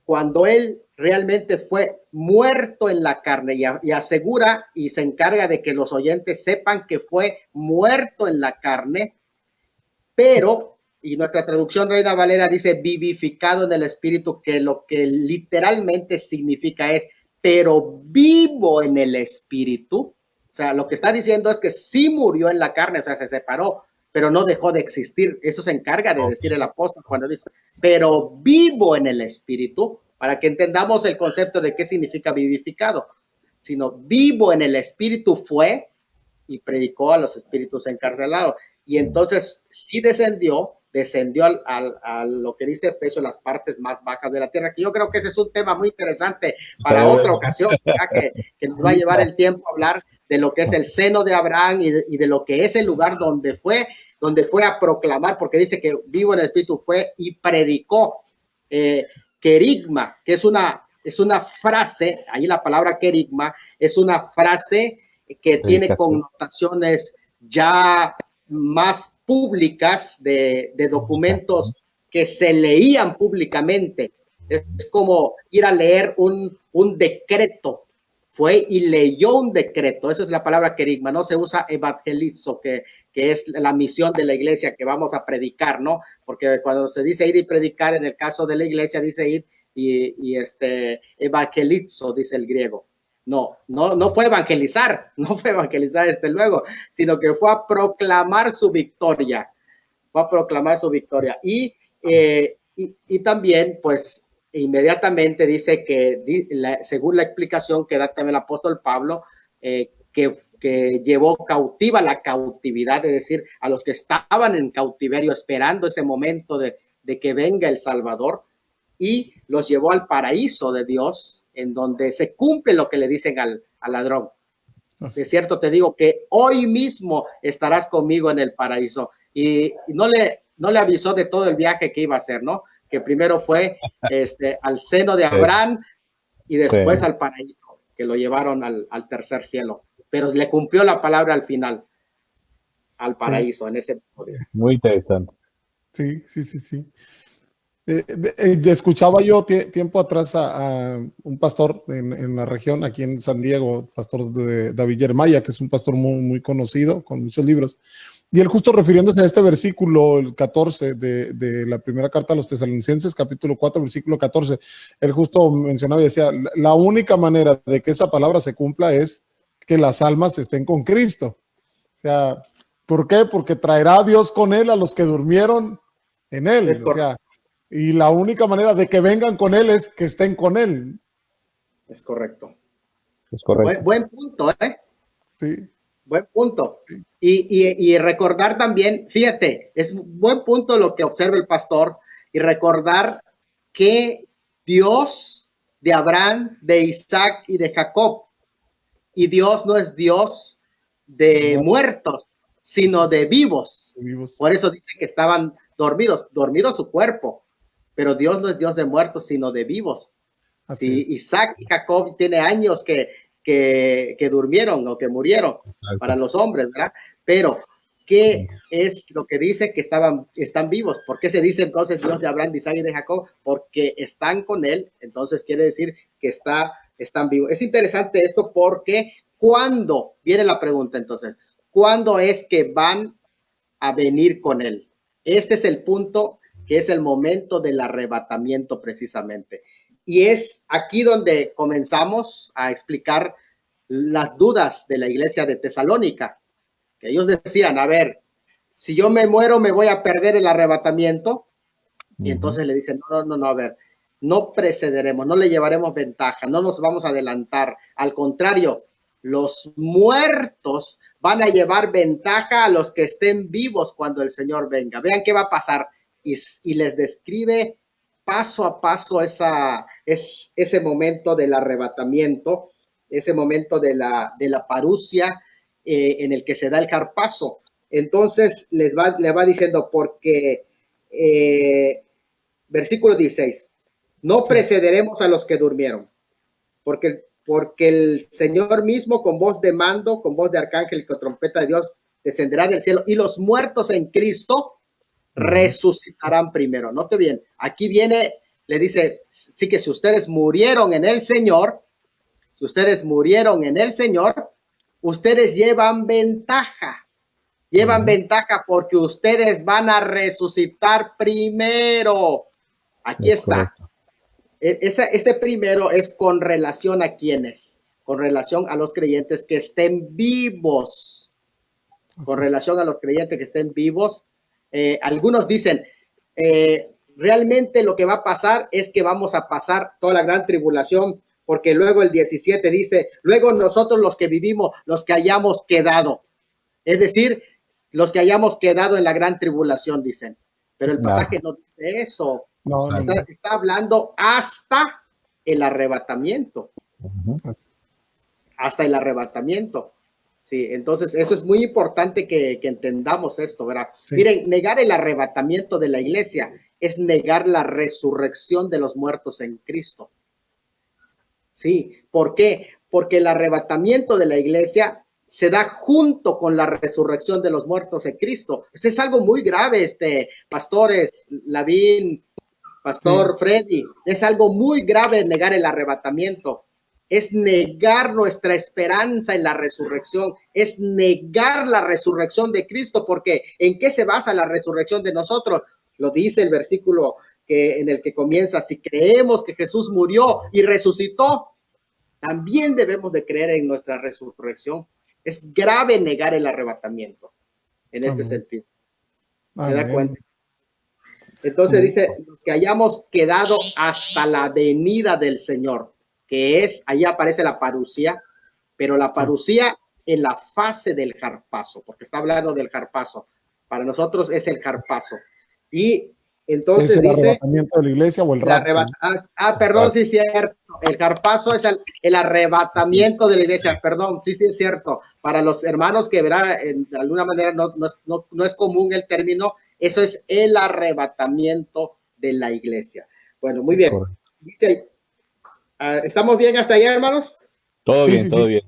cuando él realmente fue muerto en la carne y asegura y se encarga de que los oyentes sepan que fue muerto en la carne, pero, y nuestra traducción Reina Valera dice vivificado en el espíritu, que lo que literalmente significa es, pero vivo en el espíritu. O sea, lo que está diciendo es que sí murió en la carne, o sea, se separó, pero no dejó de existir. Eso se encarga de decir el apóstol cuando dice, pero vivo en el espíritu, para que entendamos el concepto de qué significa vivificado. Sino vivo en el espíritu fue, y predicó a los espíritus encarcelados. Y entonces sí descendió a lo que dice Efesios, las partes más bajas de la tierra, que yo creo que ese es un tema muy interesante para otra ocasión, que nos va a llevar el tiempo a hablar de lo que es el seno de Abraham y de lo que es el lugar donde fue a proclamar, porque dice que vivo en el espíritu fue y predicó. Querigma, que es una frase, ahí la palabra querigma es una frase que tiene connotaciones ya más públicas de documentos que se leían públicamente. Es como ir a leer un decreto. Fue y leyó un decreto. Esa es la palabra querigma. No se usa evangelizo, que es la misión de la iglesia, que vamos a predicar, ¿no? Porque cuando se dice ir y predicar, en el caso de la iglesia dice ir y evangelizo, dice el griego. No fue evangelizar, luego, sino que fue a proclamar su victoria. Y también, pues, inmediatamente dice que, según la explicación que da también el apóstol Pablo, que llevó cautiva la cautividad, es decir, a los que estaban en cautiverio esperando ese momento de que venga el Salvador, y los llevó al paraíso de Dios, en donde se cumple lo que le dicen al ladrón. De cierto te digo que hoy mismo estarás conmigo en el paraíso. Y no le avisó de todo el viaje que iba a hacer, ¿no? Que primero fue al seno de Abraham y después al paraíso, que lo llevaron al tercer cielo. Pero le cumplió la palabra al final, al paraíso, en ese momento. Muy interesante. Sí. Escuchaba yo tiempo atrás a un pastor en la región, aquí en San Diego, pastor de David Jeremiah, que es un pastor muy, muy conocido, con muchos libros. Y él, justo refiriéndose a este versículo, el 14 de la primera carta a los Tesalonicenses, capítulo 4, versículo 14, él justo mencionaba y decía, la única manera de que esa palabra se cumpla es que las almas estén con Cristo. O sea, ¿por qué? Porque traerá a Dios con él a los que durmieron en él. O sea, y la única manera de que vengan con él es que estén con él. Es correcto. Buen punto, ¿eh? Sí. Buen punto. Sí. Y recordar también, fíjate, es buen punto lo que observa el pastor, y recordar que Dios de Abraham, de Isaac y de Jacob, y Dios no es Dios de muertos, sino de vivos. Por eso dice que estaban dormido su cuerpo, pero Dios no es Dios de muertos, sino de vivos. Sí, Isaac y Jacob tiene años que durmieron o que murieron para los hombres, ¿verdad? Pero, ¿qué es lo que dice? Que están vivos. ¿Por qué se dice entonces Dios de Abraham, de Isaac y de Jacob? Porque están con él, entonces quiere decir que están vivos. Es interesante esto porque ¿cuándo? Viene la pregunta entonces, ¿cuándo es que van a venir con él? Este es el punto, que es el momento del arrebatamiento precisamente. Y es aquí donde comenzamos a explicar las dudas de la iglesia de Tesalónica, que ellos decían, a ver, si yo me muero, ¿me voy a perder el arrebatamiento? Y entonces le dicen, no, a ver, no precederemos, no le llevaremos ventaja, no nos vamos a adelantar. Al contrario, los muertos van a llevar ventaja a los que estén vivos cuando el Señor venga. Vean qué va a pasar. Y les describe paso a paso ese momento del arrebatamiento, ese momento de la parusia en el que se da el carpazo. Entonces le va diciendo, porque versículo 16, no precederemos a los que durmieron, porque el Señor mismo con voz de mando, con voz de arcángel y con trompeta de Dios descenderá del cielo, y los muertos en Cristo resucitarán primero. Note bien, aquí viene, le dice, sí, que si ustedes murieron en el Señor, ustedes llevan ventaja porque ustedes van a resucitar primero. Aquí está. Ese primero es con relación a quiénes, con relación a los creyentes que estén vivos, algunos dicen, realmente lo que va a pasar es que vamos a pasar toda la gran tribulación, porque luego el 17 dice, luego nosotros los que vivimos, los que hayamos quedado. Es decir, los que hayamos quedado en la gran tribulación, dicen. Pero el pasaje no dice eso. No. Está hablando hasta el arrebatamiento. Hasta el arrebatamiento. Sí, entonces eso es muy importante que entendamos esto, ¿verdad? Sí. Miren, negar el arrebatamiento de la iglesia es negar la resurrección de los muertos en Cristo. Sí, ¿por qué? Porque el arrebatamiento de la iglesia se da junto con la resurrección de los muertos en Cristo. Esto es algo muy grave, pastores, Lavín, pastor Freddy, es algo muy grave negar el arrebatamiento. Es negar nuestra esperanza en la resurrección, es negar la resurrección de Cristo, porque ¿en qué se basa la resurrección de nosotros? Lo dice el versículo en el que comienza: si creemos que Jesús murió y resucitó, también debemos de creer en nuestra resurrección. Es grave negar el arrebatamiento en este sentido. ¿Se da cuenta? Entonces dice, los que hayamos quedado hasta la venida del Señor, que es, ahí aparece la parusía, pero la parusía en la fase del harpazo, porque está hablando del harpazo. Para nosotros es el harpazo. Y entonces ¿es el dice... arrebatamiento de la iglesia o el rapto? Perdón, sí es cierto. El harpazo es el arrebatamiento de la iglesia. Perdón, sí es cierto. Para los hermanos que, verá, de alguna manera no es común el término, eso es el arrebatamiento de la iglesia. Bueno, muy bien. Dice, ¿estamos bien hasta allá, hermanos? Todo bien, todo bien.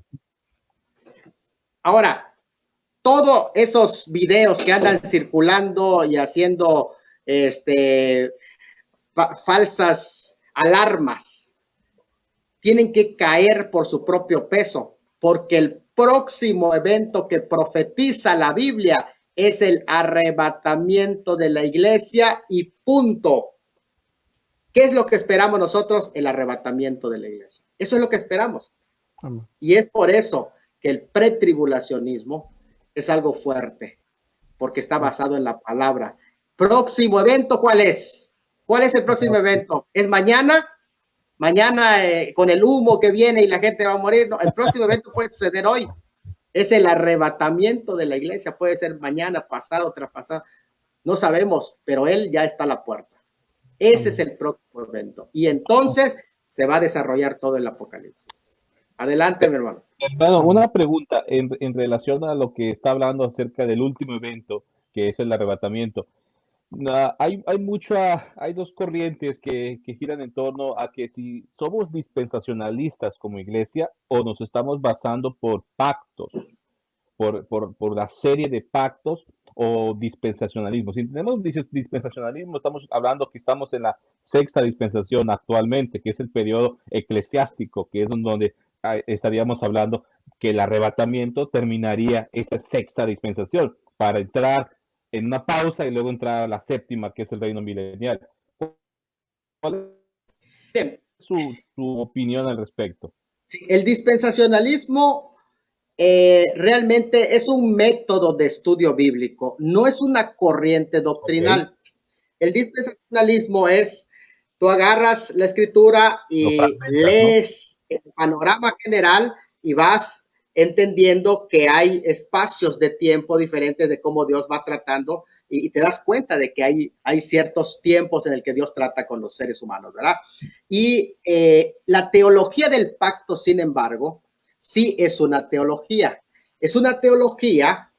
Ahora, todos esos videos que andan circulando y haciendo falsas alarmas tienen que caer por su propio peso, porque el próximo evento que profetiza la Biblia es el arrebatamiento de la iglesia y punto. ¿Qué es lo que esperamos nosotros? El arrebatamiento de la iglesia. Eso es lo que esperamos. Y es por eso que el pretribulacionismo es algo fuerte, porque está basado en la palabra. Próximo evento, ¿cuál es? ¿Cuál es el próximo evento? ¿Es mañana? Mañana con el humo que viene y la gente va a morir. No, el próximo evento puede suceder hoy. Es el arrebatamiento de la iglesia. Puede ser mañana, pasado, traspasado. No sabemos, pero él ya está a la puerta. Ese es el próximo evento. Y entonces se va a desarrollar todo el Apocalipsis. Adelante, mi hermano. Hermano, una pregunta en relación a lo que está hablando acerca del último evento, que es el arrebatamiento. Hay dos corrientes que giran en torno a que si somos dispensacionalistas como iglesia o nos estamos basando por pactos, por la serie de pactos o dispensacionalismo. Si tenemos dispensacionalismo, estamos hablando que estamos en la sexta dispensación actualmente, que es el periodo eclesiástico, que es donde estaríamos hablando que el arrebatamiento terminaría esa sexta dispensación para entrar en una pausa y luego entrar a la séptima, que es el reino milenial. ¿Cuál es su opinión al respecto? Sí, el dispensacionalismo realmente es un método de estudio bíblico, no es una corriente doctrinal. Okay. El dispensacionalismo es, tú agarras la escritura y lees el panorama general y vas entendiendo que hay espacios de tiempo diferentes de cómo Dios va tratando y te das cuenta de que hay ciertos tiempos en el que Dios trata con los seres humanos, ¿verdad? Y la teología del pacto, sin embargo, sí es una teología. Es una teología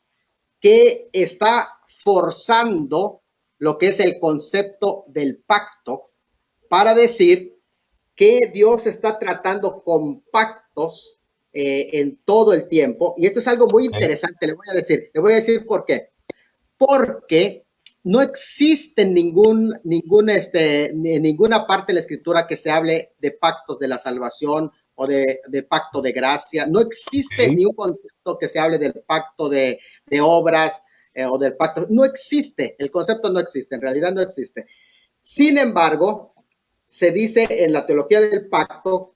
que está forzando lo que es el concepto del pacto para decir que Dios está tratando con pactos en todo el tiempo. Y esto es algo muy interesante, le voy a decir por qué. Porque no existe ninguna parte de la escritura que se hable de pactos de la salvación o de pacto de gracia. No existe ni un concepto que se hable del pacto de obras o del pacto. No existe, el concepto no existe, en realidad no existe. Sin embargo, se dice en la teología del pacto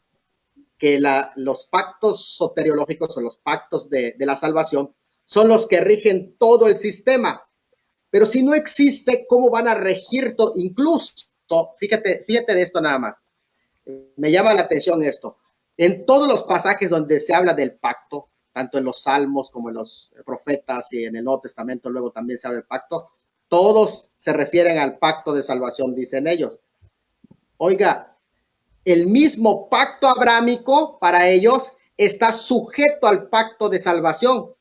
que los pactos soteriológicos o los pactos de la salvación son los que rigen todo el sistema. Pero si no existe, ¿cómo van a regir todo? Incluso, fíjate de esto nada más. Me llama la atención esto. En todos los pasajes donde se habla del pacto, tanto en los Salmos como en los profetas y en el Nuevo Testamento, luego también se habla del pacto, todos se refieren al pacto de salvación, dicen ellos. Oiga, el mismo pacto abrámico para ellos está sujeto al pacto de salvación,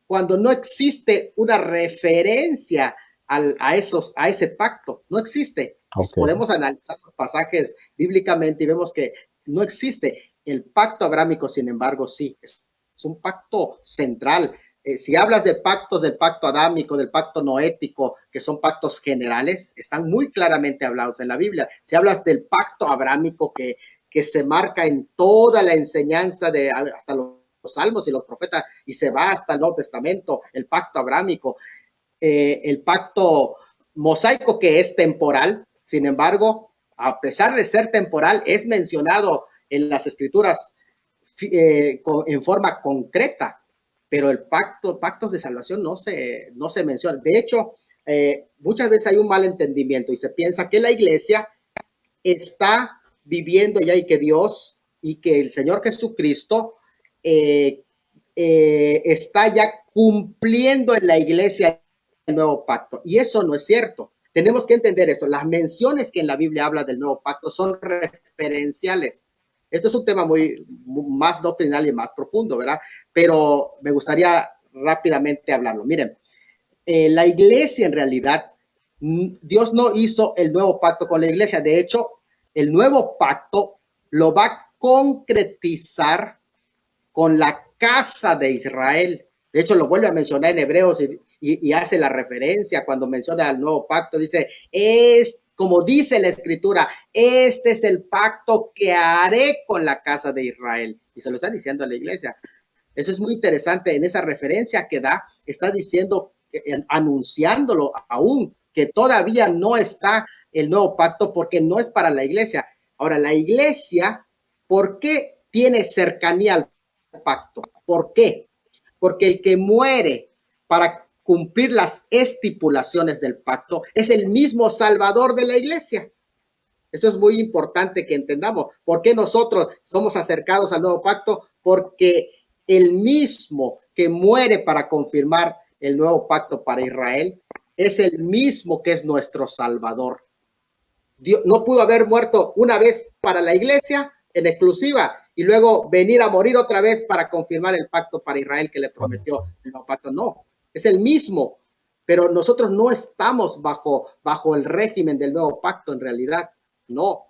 cuando no existe una referencia a ese pacto, no existe. Okay. Podemos analizar los pasajes bíblicamente y vemos que no existe. El pacto abrámico, sin embargo, sí, es un pacto central. Si hablas de pactos, del pacto adámico, del pacto noético, que son pactos generales, están muy claramente hablados en la Biblia. Si hablas del pacto abrámico que se marca en toda la enseñanza de hasta los Salmos y los profetas, y se va hasta el Nuevo Testamento, el pacto abrámico, el pacto mosaico, que es temporal, sin embargo, a pesar de ser temporal, es mencionado en las escrituras en forma concreta, pero el pactos de salvación no se menciona. De hecho, muchas veces hay un malentendimiento y se piensa que la iglesia está viviendo ya y que Dios y que el Señor Jesucristo está ya cumpliendo en la iglesia el nuevo pacto, y eso no es cierto. Tenemos que entender esto. Las menciones que en la Biblia habla del nuevo pacto son referenciales. Esto es un tema más doctrinal y más profundo, ¿verdad? Pero me gustaría rápidamente hablarlo. Miren, la iglesia en realidad, Dios no hizo el nuevo pacto con la iglesia. De hecho, el nuevo pacto lo va a concretizar con la casa de Israel. De hecho, lo vuelve a mencionar en Hebreos y hace la referencia cuando menciona el nuevo pacto. Dice, como dice la escritura, este es el pacto que haré con la casa de Israel. Y se lo está diciendo a la iglesia. Eso es muy interesante. En esa referencia que da, está diciendo, anunciándolo aún, que todavía no está el nuevo pacto porque no es para la iglesia. Ahora, la iglesia, ¿por qué tiene cercanía al pacto? ¿Por qué? Porque el que muere para cumplir las estipulaciones del pacto es el mismo Salvador de la iglesia. Eso es muy importante que entendamos. ¿Por qué nosotros somos acercados al nuevo pacto? Porque el mismo que muere para confirmar el nuevo pacto para Israel es el mismo que es nuestro Salvador. Dios no pudo haber muerto una vez para la iglesia en exclusiva y luego venir a morir otra vez para confirmar el pacto para Israel que le prometió el nuevo pacto. No, es el mismo, pero nosotros no estamos bajo el régimen del nuevo pacto en realidad. No,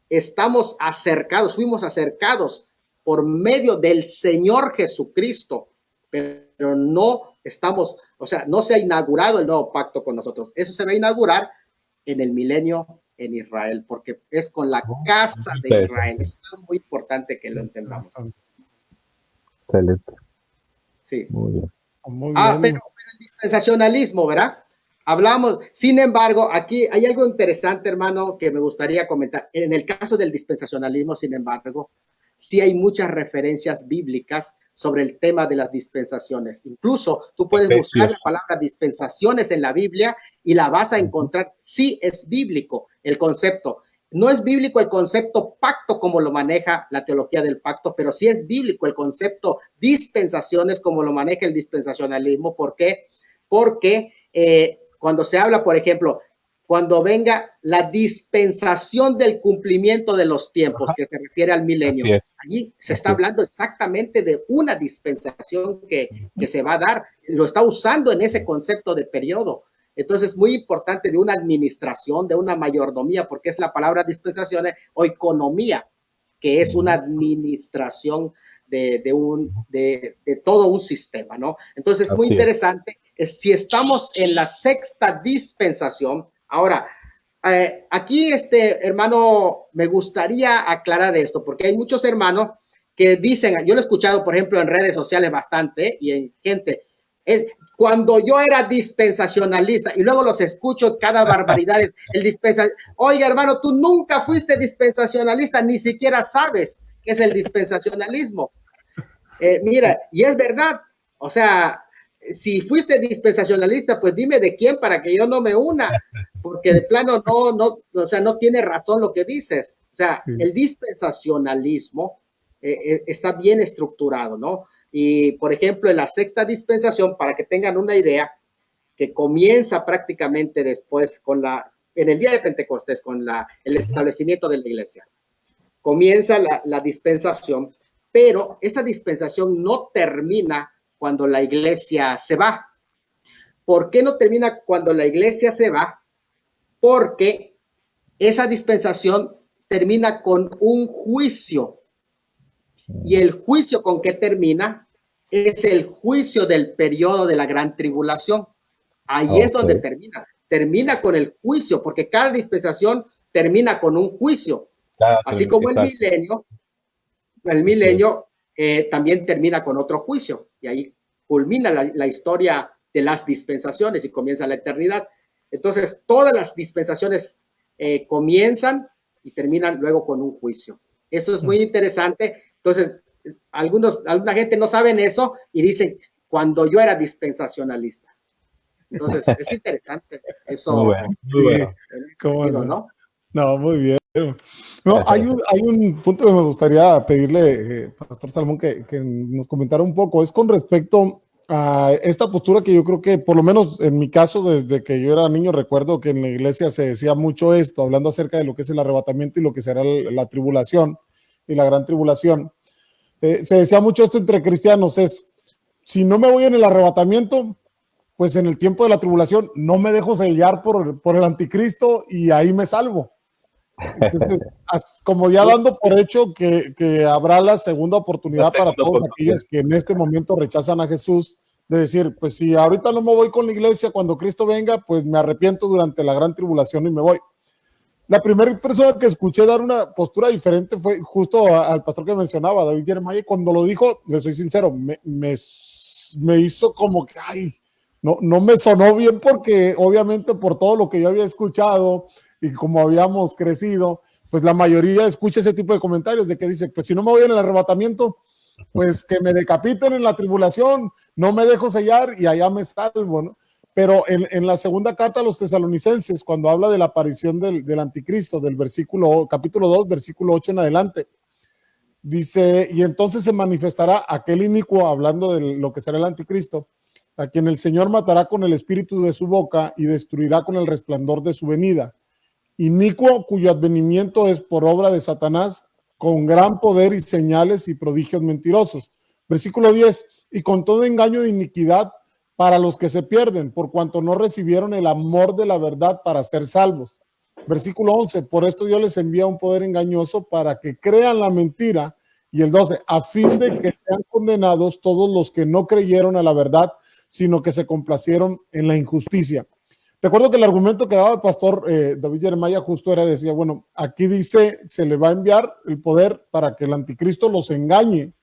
estamos acercados, fuimos acercados por medio del Señor Jesucristo, pero no estamos, o sea, no se ha inaugurado el nuevo pacto con nosotros. Eso se va a inaugurar en el milenio en Israel, porque es con la casa de Israel. Eso es muy importante que lo entendamos. Excelente. Sí. Muy bien. Muy bien. Pero el dispensacionalismo, ¿verdad? Hablamos, sin embargo, aquí hay algo interesante, hermano, que me gustaría comentar. En el caso del dispensacionalismo, sin embargo, sí hay muchas referencias bíblicas sobre el tema de las dispensaciones. Incluso tú puedes buscar la palabra dispensaciones en la Biblia y la vas a encontrar. Sí es bíblico el concepto. No es bíblico el concepto pacto como lo maneja la teología del pacto, pero sí es bíblico el concepto dispensaciones como lo maneja el dispensacionalismo. ¿Por qué? Porque cuando se habla, por ejemplo, cuando venga la dispensación del cumplimiento de los tiempos, que se refiere al milenio, allí se está hablando exactamente de una dispensación que se va a dar, lo está usando en ese concepto de periodo. Entonces, muy importante de una administración, de una mayordomía, porque es la palabra dispensaciones o economía, que es una administración de todo un sistema, ¿no? Entonces, muy interesante, si estamos en la sexta dispensación. Ahora, aquí, hermano, me gustaría aclarar esto, porque hay muchos hermanos que dicen, yo lo he escuchado, por ejemplo, en redes sociales bastante, y en gente, cuando yo era dispensacionalista, y luego los escucho cada barbaridad, oiga, hermano, tú nunca fuiste dispensacionalista, ni siquiera sabes qué es el dispensacionalismo. Mira, y es verdad, o sea, si fuiste dispensacionalista, pues dime de quién para que yo no me una, porque de plano o sea, no tiene razón lo que dices. O sea, el dispensacionalismo está bien estructurado, ¿no? Y, por ejemplo, en la sexta dispensación, para que tengan una idea, que comienza prácticamente después en el día de Pentecostés, con el establecimiento de la iglesia. Comienza la dispensación, pero esa dispensación no termina cuando la iglesia se va. ¿Por qué no termina cuando la iglesia se va? Porque esa dispensación termina con un juicio. Y el juicio con que termina es el juicio del periodo de la gran tribulación. Ahí es donde termina. Termina con el juicio, porque cada dispensación termina con un juicio. Claro, así como exacto. el milenio también termina con otro juicio. Y ahí culmina la historia de las dispensaciones y comienza la eternidad. Entonces, todas las dispensaciones comienzan y terminan luego con un juicio. Eso es muy interesante. Entonces, alguna gente no sabe eso y dicen, cuando yo era dispensacionalista. Entonces, es interesante eso. Muy bueno, muy bueno. Sentido, ¿no? No, muy bien. No, hay un punto que me gustaría pedirle, Pastor Salomón, que nos comentara un poco. Es con respecto a esta postura que yo creo que, por lo menos en mi caso, desde que yo era niño, recuerdo que en la iglesia se decía mucho esto, hablando acerca de lo que es el arrebatamiento y lo que será la tribulación y la gran tribulación. Se decía mucho esto entre cristianos, es, si no me voy en el arrebatamiento, pues en el tiempo de la tribulación no me dejo sellar por el anticristo y ahí me salvo. Entonces, como ya dando por hecho que habrá la segunda oportunidad para todos aquellos que en este momento rechazan a Jesús, de decir, pues si ahorita no me voy con la iglesia, cuando Cristo venga, pues me arrepiento durante la gran tribulación y me voy. La primera persona que escuché dar una postura diferente fue justo al pastor que mencionaba, David Jeremiah, y cuando lo dijo, le soy sincero, me hizo como que, ay, no me sonó bien, porque obviamente por todo lo que yo había escuchado y como habíamos crecido, pues la mayoría escucha ese tipo de comentarios de que dice, pues si no me voy en el arrebatamiento, pues que me decapiten en la tribulación, no me dejo sellar y allá me salvo, ¿no? Pero en la segunda carta a los tesalonicenses, cuando habla de la aparición del anticristo, del capítulo 2, versículo 8 en adelante, dice, y entonces se manifestará aquel inicuo, hablando de lo que será el anticristo, a quien el Señor matará con el espíritu de su boca y destruirá con el resplandor de su venida. Inicuo, cuyo advenimiento es por obra de Satanás, con gran poder y señales y prodigios mentirosos. Versículo 10, y con todo engaño de iniquidad para los que se pierden, por cuanto no recibieron el amor de la verdad para ser salvos. Versículo 11, por esto Dios les envía un poder engañoso para que crean la mentira. Y el 12, a fin de que sean condenados todos los que no creyeron a la verdad, sino que se complacieron en la injusticia. Recuerdo que el argumento que daba el pastor David Jeremiah justo era, decía, bueno, aquí dice, se le va a enviar el poder para que el anticristo los engañe.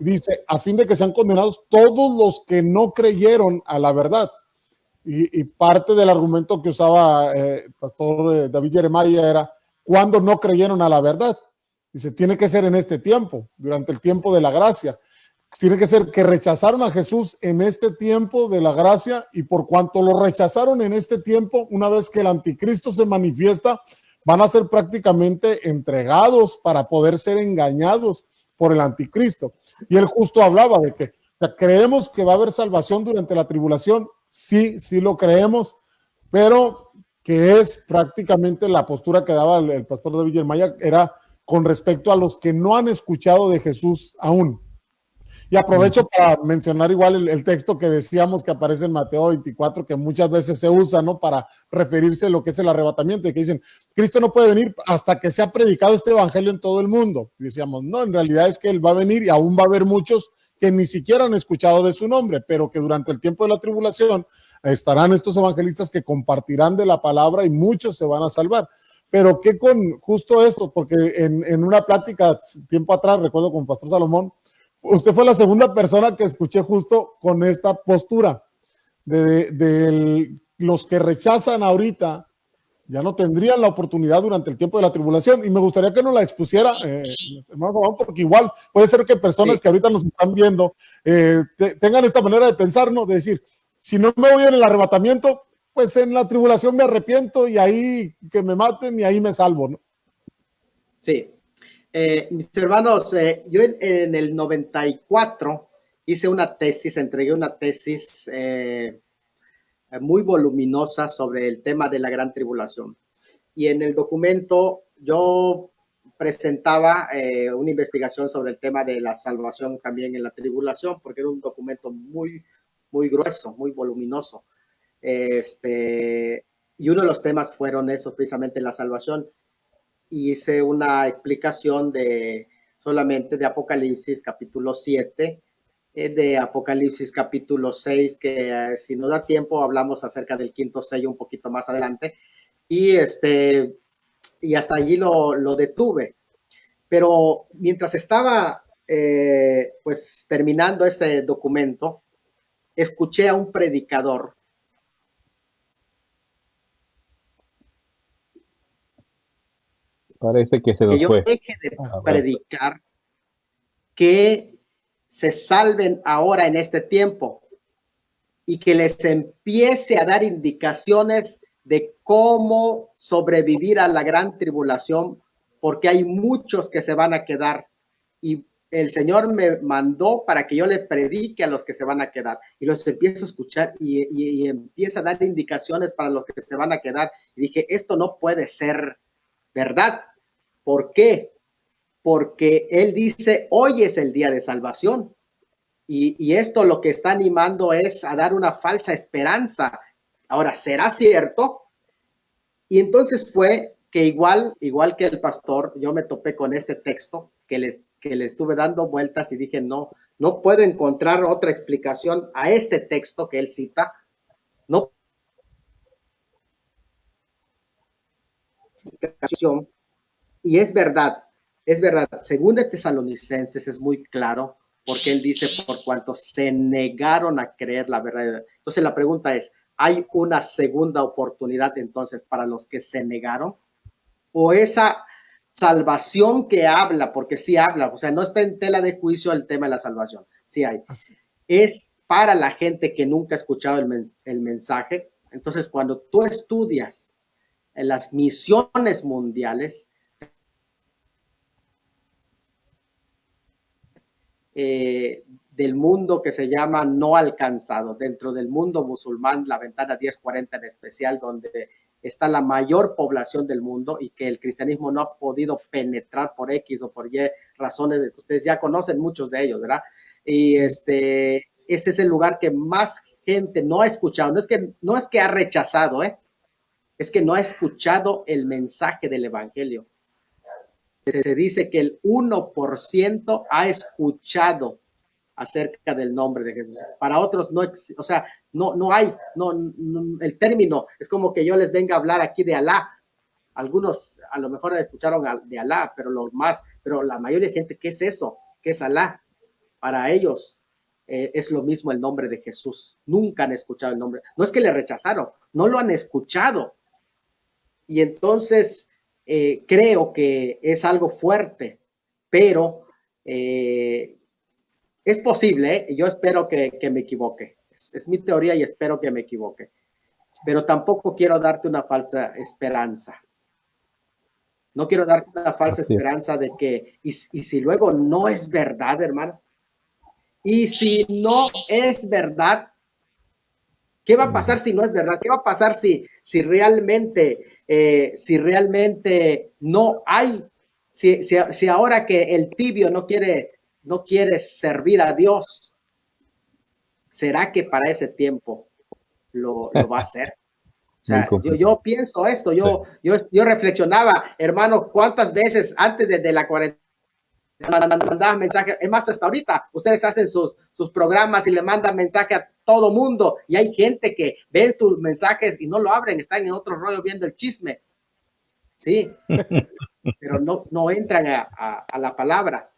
Dice, a fin de que sean condenados todos los que no creyeron a la verdad. Y parte del argumento que usaba el pastor David Jeremiah era, ¿cuándo no creyeron a la verdad? Dice, tiene que ser en este tiempo, durante el tiempo de la gracia. Tiene que ser que rechazaron a Jesús en este tiempo de la gracia, y por cuanto lo rechazaron en este tiempo, una vez que el anticristo se manifiesta, van a ser prácticamente entregados para poder ser engañados por el anticristo. Y él justo hablaba de que, o sea, creemos que va a haber salvación durante la tribulación, sí lo creemos, pero que es prácticamente la postura que daba el pastor David Jeremiah, era con respecto a los que no han escuchado de Jesús aún. Y aprovecho para mencionar igual el texto que decíamos que aparece en Mateo 24, que muchas veces se usa, ¿no?, para referirse a lo que es el arrebatamiento, y que dicen, Cristo no puede venir hasta que se ha predicado este evangelio en todo el mundo. Y decíamos, no, en realidad es que Él va a venir y aún va a haber muchos que ni siquiera han escuchado de su nombre, pero que durante el tiempo de la tribulación estarán estos evangelistas que compartirán de la palabra y muchos se van a salvar. Pero que con justo esto, porque en una plática tiempo atrás, recuerdo con Pastor Salomón, usted fue la segunda persona que escuché justo con esta postura de los que rechazan ahorita, ya no tendrían la oportunidad durante el tiempo de la tribulación. Y me gustaría que nos la expusiera, porque igual puede ser que personas que ahorita nos están viendo tengan esta manera de pensar, ¿no? De decir, si no me voy en el arrebatamiento, pues en la tribulación me arrepiento y ahí que me maten y ahí me salvo, ¿no? Sí. Mis hermanos, yo en el 94 hice una tesis, entregué una tesis muy voluminosa sobre el tema de la gran tribulación. Y en el documento yo presentaba una investigación sobre el tema de la salvación también en la tribulación, porque era un documento muy, muy grueso, muy voluminoso. Y uno de los temas fueron eso, precisamente la salvación. Y hice una explicación solamente de Apocalipsis capítulo 7, de Apocalipsis capítulo 6, que si nos da tiempo hablamos acerca del quinto sello un poquito más adelante. Y hasta allí lo detuve. Pero mientras estaba pues terminando ese documento, escuché a un predicador. Parece que se nos fue. Que yo deje de predicar, que se salven ahora en este tiempo y que les empiece a dar indicaciones de cómo sobrevivir a la gran tribulación, porque hay muchos que se van a quedar y el Señor me mandó para que yo le predique a los que se van a quedar, y los empiezo a escuchar y empieza a dar indicaciones para los que se van a quedar, y dije, esto no puede ser verdad. ¿Por qué? Porque Él dice, hoy es el día de salvación, y esto lo que está animando es a dar una falsa esperanza. Ahora, ¿será cierto? Y entonces fue que igual que el pastor, yo me topé con este texto que le estuve dando vueltas y dije, no puedo encontrar otra explicación a este texto que él cita. No. Y es verdad. Según de Tesalonicenses es muy claro, porque él dice, por cuanto se negaron a creer la verdad. Entonces la pregunta es, ¿hay una segunda oportunidad entonces para los que se negaron? ¿O esa salvación que habla, porque sí habla, o sea, no está en tela de juicio el tema de la salvación, sí hay, es para la gente que nunca ha escuchado el mensaje? Entonces, cuando tú estudias en las misiones mundiales, del mundo que se llama no alcanzado, dentro del mundo musulmán, la ventana 1040 en especial, donde está la mayor población del mundo y que el cristianismo no ha podido penetrar por X o por Y razones, que ustedes ya conocen muchos de ellos, ¿verdad? Y ese es el lugar que más gente no ha escuchado, no es que ha rechazado, es que no ha escuchado el mensaje del evangelio. Se dice que el 1% ha escuchado acerca del nombre de Jesús. Para otros no, o sea, no hay, el término es como que yo les venga a hablar aquí de Alá. Algunos a lo mejor escucharon de Alá, pero la mayoría de gente, ¿qué es eso? ¿Qué es Alá? Para ellos es lo mismo el nombre de Jesús. Nunca han escuchado el nombre. No es que le rechazaron, no lo han escuchado. Y entonces creo que es algo fuerte, pero es posible, y yo espero que me equivoque. Es mi teoría y espero que me equivoque. Pero tampoco quiero darte una falsa esperanza. No quiero darte una falsa esperanza de que, y si luego no es verdad, hermano, y si no es verdad, ¿qué va a pasar si no es verdad? ¿Qué va a pasar si realmente no hay, si ahora que el tibio no quiere servir a Dios, ¿será que para ese tiempo lo va a hacer? O sea, yo pienso esto, yo reflexionaba, hermano, cuántas veces antes de la cuarentena mandaban mensajes, es más, hasta ahorita ustedes hacen sus programas y le mandan mensaje a todo mundo, y hay gente que ve tus mensajes y no lo abren, están en otro rollo viendo el chisme, sí, pero no entran a la palabra.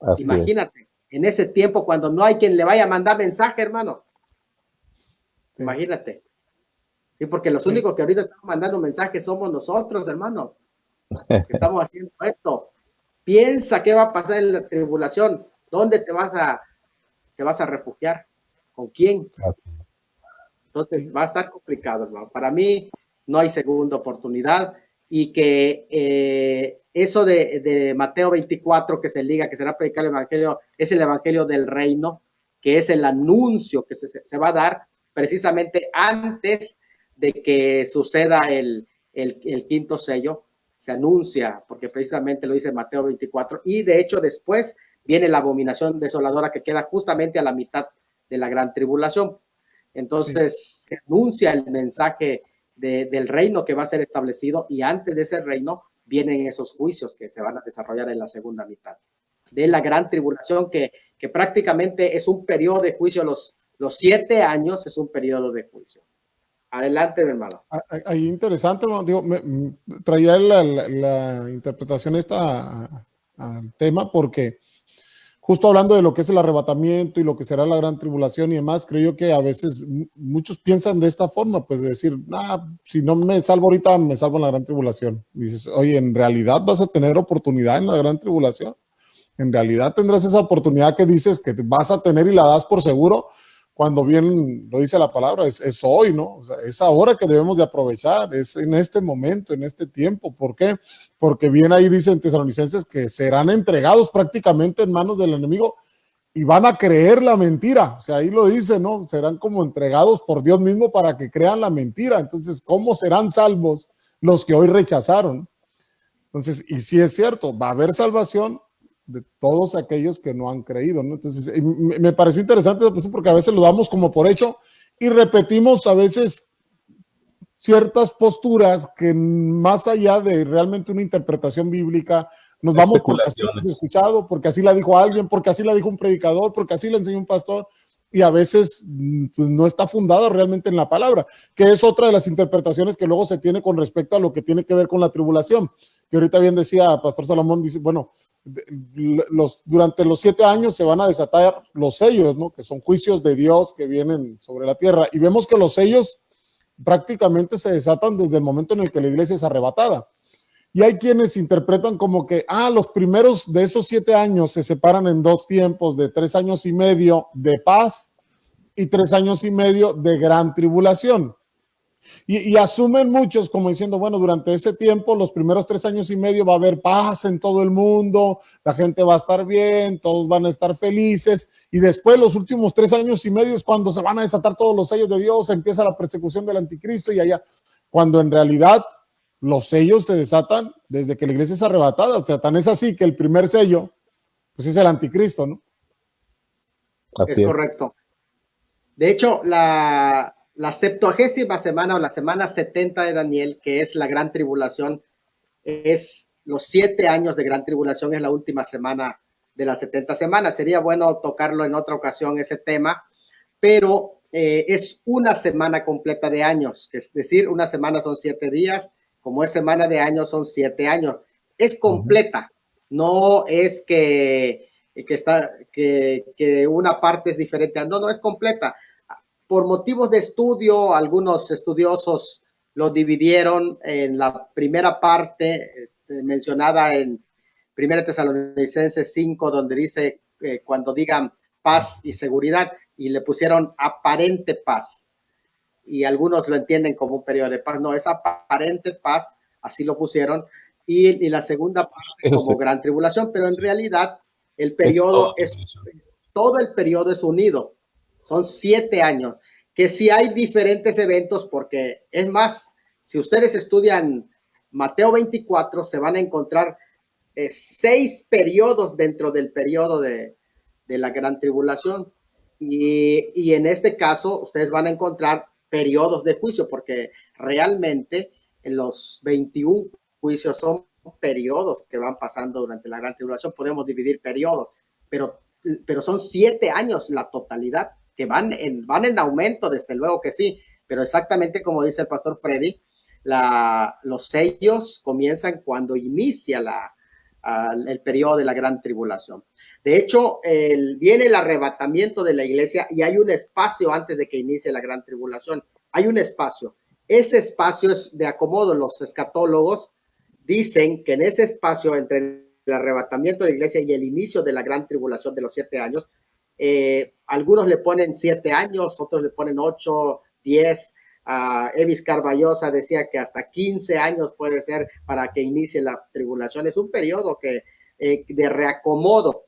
Así imagínate, en ese tiempo cuando no hay quien le vaya a mandar mensaje, hermano, sí. Imagínate, sí, porque los únicos que ahorita están mandando mensajes somos nosotros, hermano, que estamos haciendo esto. Piensa qué va a pasar en la tribulación, dónde te vas a refugiar, con quién. Entonces va a estar complicado, hermano. Para mí no hay segunda oportunidad, y que eso de Mateo 24 que se liga, que será predicar el evangelio, es el evangelio del reino, que es el anuncio que se va a dar precisamente antes de que suceda el quinto sello. Se anuncia, porque precisamente lo dice Mateo 24, y de hecho después viene la abominación desoladora que queda justamente a la mitad de la gran tribulación. Entonces se anuncia el mensaje del reino que va a ser establecido, y antes de ese reino vienen esos juicios que se van a desarrollar en la segunda mitad de la gran tribulación, que prácticamente es un periodo de juicio. Los 7 años es un periodo de juicio. Adelante, mi hermano. Ahí interesante, hermano. Digo, traía la interpretación al tema, porque justo hablando de lo que es el arrebatamiento y lo que será la gran tribulación y demás, creo yo que a veces muchos piensan de esta forma, pues de decir, si no me salvo ahorita, me salvo en la gran tribulación. Y dices, oye, ¿en realidad vas a tener oportunidad en la gran tribulación? ¿En realidad tendrás esa oportunidad que dices que vas a tener y la das por seguro? Cuando bien lo dice la palabra, es hoy, ¿no? O sea, es ahora que debemos de aprovechar, es en este momento, en este tiempo. ¿Por qué? Porque bien ahí dicen Tesalonicenses que serán entregados prácticamente en manos del enemigo y van a creer la mentira. O sea, ahí lo dice, ¿no? Serán como entregados por Dios mismo para que crean la mentira. Entonces, ¿cómo serán salvos los que hoy rechazaron? Entonces, y si es cierto, va a haber salvación de todos aquellos que no han creído, ¿no? Entonces, me pareció interesante porque a veces lo damos como por hecho y repetimos a veces ciertas posturas que más allá de realmente una interpretación bíblica, nos vamos porque así lo hemos escuchado, porque así la dijo alguien, porque así la dijo un predicador, porque así la enseñó un pastor, y a veces pues, no está fundada realmente en la palabra, que es otra de las interpretaciones que luego se tiene con respecto a lo que tiene que ver con la tribulación. Que ahorita bien decía Pastor Salomón, dice, bueno, durante los 7 años se van a desatar los sellos, ¿no? Que son juicios de Dios que vienen sobre la tierra, y vemos que los sellos prácticamente se desatan desde el momento en el que la iglesia es arrebatada. Y hay quienes interpretan como que, los primeros de esos 7 años se separan en 2 tiempos, de 3 años y medio de paz y 3 años y medio de gran tribulación. Y asumen muchos como diciendo, bueno, durante ese tiempo, los primeros 3 años y medio va a haber paz en todo el mundo, la gente va a estar bien, todos van a estar felices, y después los últimos 3 años y medio es cuando se van a desatar todos los sellos de Dios, empieza la persecución del anticristo y allá, cuando en realidad los sellos se desatan desde que la iglesia es arrebatada. O sea, tan es así que el primer sello, pues es el anticristo, ¿no? Es correcto. De hecho, la 70ª semana o la semana 70 de Daniel, que es la gran tribulación, es los 7 años de gran tribulación, es la última semana de las 70 semanas. Sería bueno tocarlo en otra ocasión ese tema, pero es una semana completa de años, es decir, una semana son 7 días, como es semana de años son 7 años. Es completa, no es que una parte es diferente, no, es completa. Por motivos de estudio, algunos estudiosos lo dividieron en la primera parte mencionada en 1 Tesalonicenses 5, donde dice cuando digan paz y seguridad, y le pusieron aparente paz. Y algunos lo entienden como un periodo de paz. No, es aparente paz, así lo pusieron. Y la segunda parte como gran tribulación, pero en realidad el periodo todo el periodo es unido. Son 7 años, que si hay diferentes eventos, porque es más, si ustedes estudian Mateo 24, se van a encontrar 6 periodos dentro del periodo de la gran tribulación. Y en este caso, ustedes van a encontrar periodos de juicio, porque realmente en los 21 juicios son periodos que van pasando durante la gran tribulación. Podemos dividir periodos, pero son 7 años la totalidad, que van en aumento, desde luego que sí, pero exactamente como dice el pastor Freddy, los sellos comienzan cuando inicia el periodo de la gran tribulación. De hecho, viene el arrebatamiento de la iglesia y hay un espacio antes de que inicie la gran tribulación. Hay un espacio. Ese espacio es de acomodo. Los escatólogos dicen que en ese espacio entre el arrebatamiento de la iglesia y el inicio de la gran tribulación de los 7 años, algunos le ponen 7 años, otros le ponen 8, 10. Evis Carballosa decía que hasta 15 años puede ser para que inicie la tribulación. Es un periodo de reacomodo.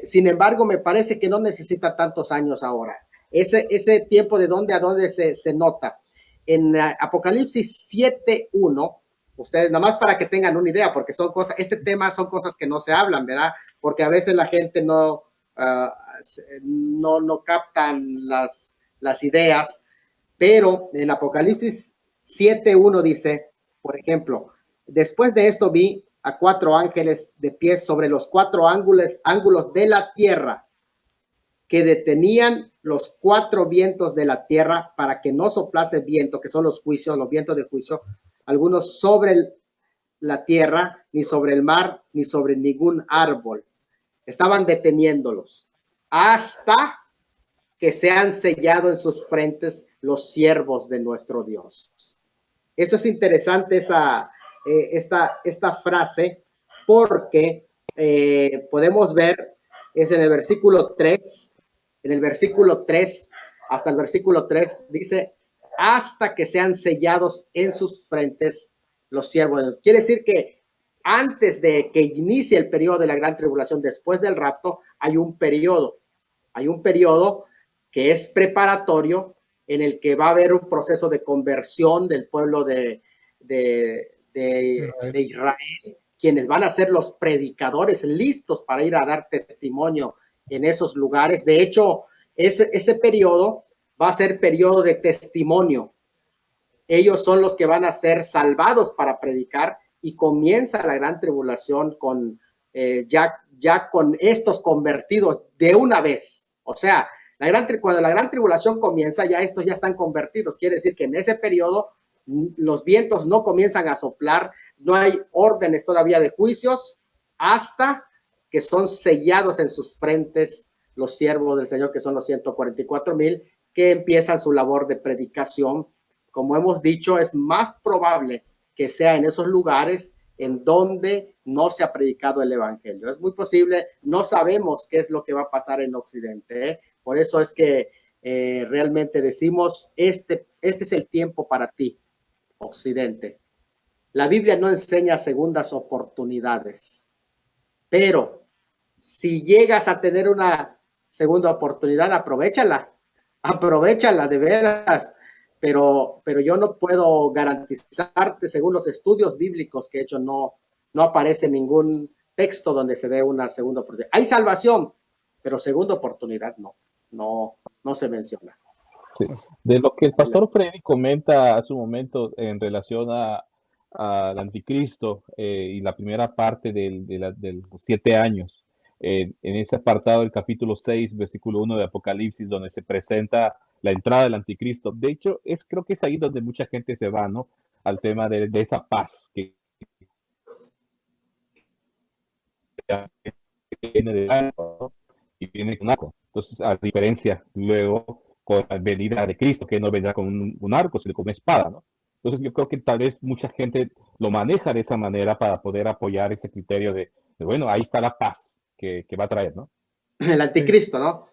Sin embargo, me parece que no necesita tantos años ahora. Ese tiempo de dónde a dónde se nota. En Apocalipsis 7:1, ustedes, nada más para que tengan una idea, porque son cosas, este tema son cosas que no se hablan, ¿verdad? Porque a veces la gente no captan las ideas, pero en Apocalipsis 7:1 dice, por ejemplo, después de esto vi a 4 ángeles de pie sobre los 4 ángulos de la tierra, que detenían los 4 vientos de la tierra para que no soplase viento, que son los juicios, los vientos de juicio, algunos sobre la tierra, ni sobre el mar, ni sobre ningún árbol. Estaban deteniéndolos hasta que sean sellados en sus frentes los siervos de nuestro Dios. Esto es interesante, esta frase, porque podemos ver, es en el versículo 3, hasta el versículo 3, dice, hasta que sean sellados en sus frentes los siervos de Dios. Quiere decir que antes de que inicie el periodo de la gran tribulación, después del rapto, hay un periodo que es preparatorio, en el que va a haber un proceso de conversión del pueblo de Israel, quienes van a ser los predicadores listos para ir a dar testimonio en esos lugares. De hecho, ese periodo va a ser periodo de testimonio. Ellos son los que van a ser salvados para predicar, y comienza la gran tribulación con ya con estos convertidos de una vez. O sea, cuando la gran tribulación comienza, ya estos ya están convertidos. Quiere decir que en ese periodo los vientos no comienzan a soplar, no hay órdenes todavía de juicios, hasta que son sellados en sus frentes los siervos del Señor, que son los 144,000, que empiezan su labor de predicación. Como hemos dicho, es más probable que sea en esos lugares en donde no se ha predicado el evangelio. Es muy posible, no sabemos qué es lo que va a pasar en Occidente, ¿eh? Por eso es que realmente decimos, este es el tiempo para ti, Occidente. La Biblia no enseña segundas oportunidades, pero si llegas a tener una segunda oportunidad, aprovechala de veras. Pero yo no puedo garantizarte, según los estudios bíblicos que he hecho, no aparece ningún texto donde se dé una segunda oportunidad. Hay salvación, pero segunda oportunidad no se menciona. Sí. De lo que el pastor Freddy comenta hace un momento en relación al anticristo y la primera parte de los 7 años, en ese apartado del capítulo 6, versículo 1 de Apocalipsis, donde se presenta la entrada del anticristo. De hecho, creo que es ahí donde mucha gente se va, ¿no? Al tema de esa paz que viene de algo, ¿no? Y viene con arco. Entonces, a diferencia luego con la venida de Cristo, que no vendrá con un arco, sino con una espada, ¿no? Entonces, yo creo que tal vez mucha gente lo maneja de esa manera para poder apoyar ese criterio de bueno, ahí está la paz que va a traer, ¿no? El anticristo, ¿no?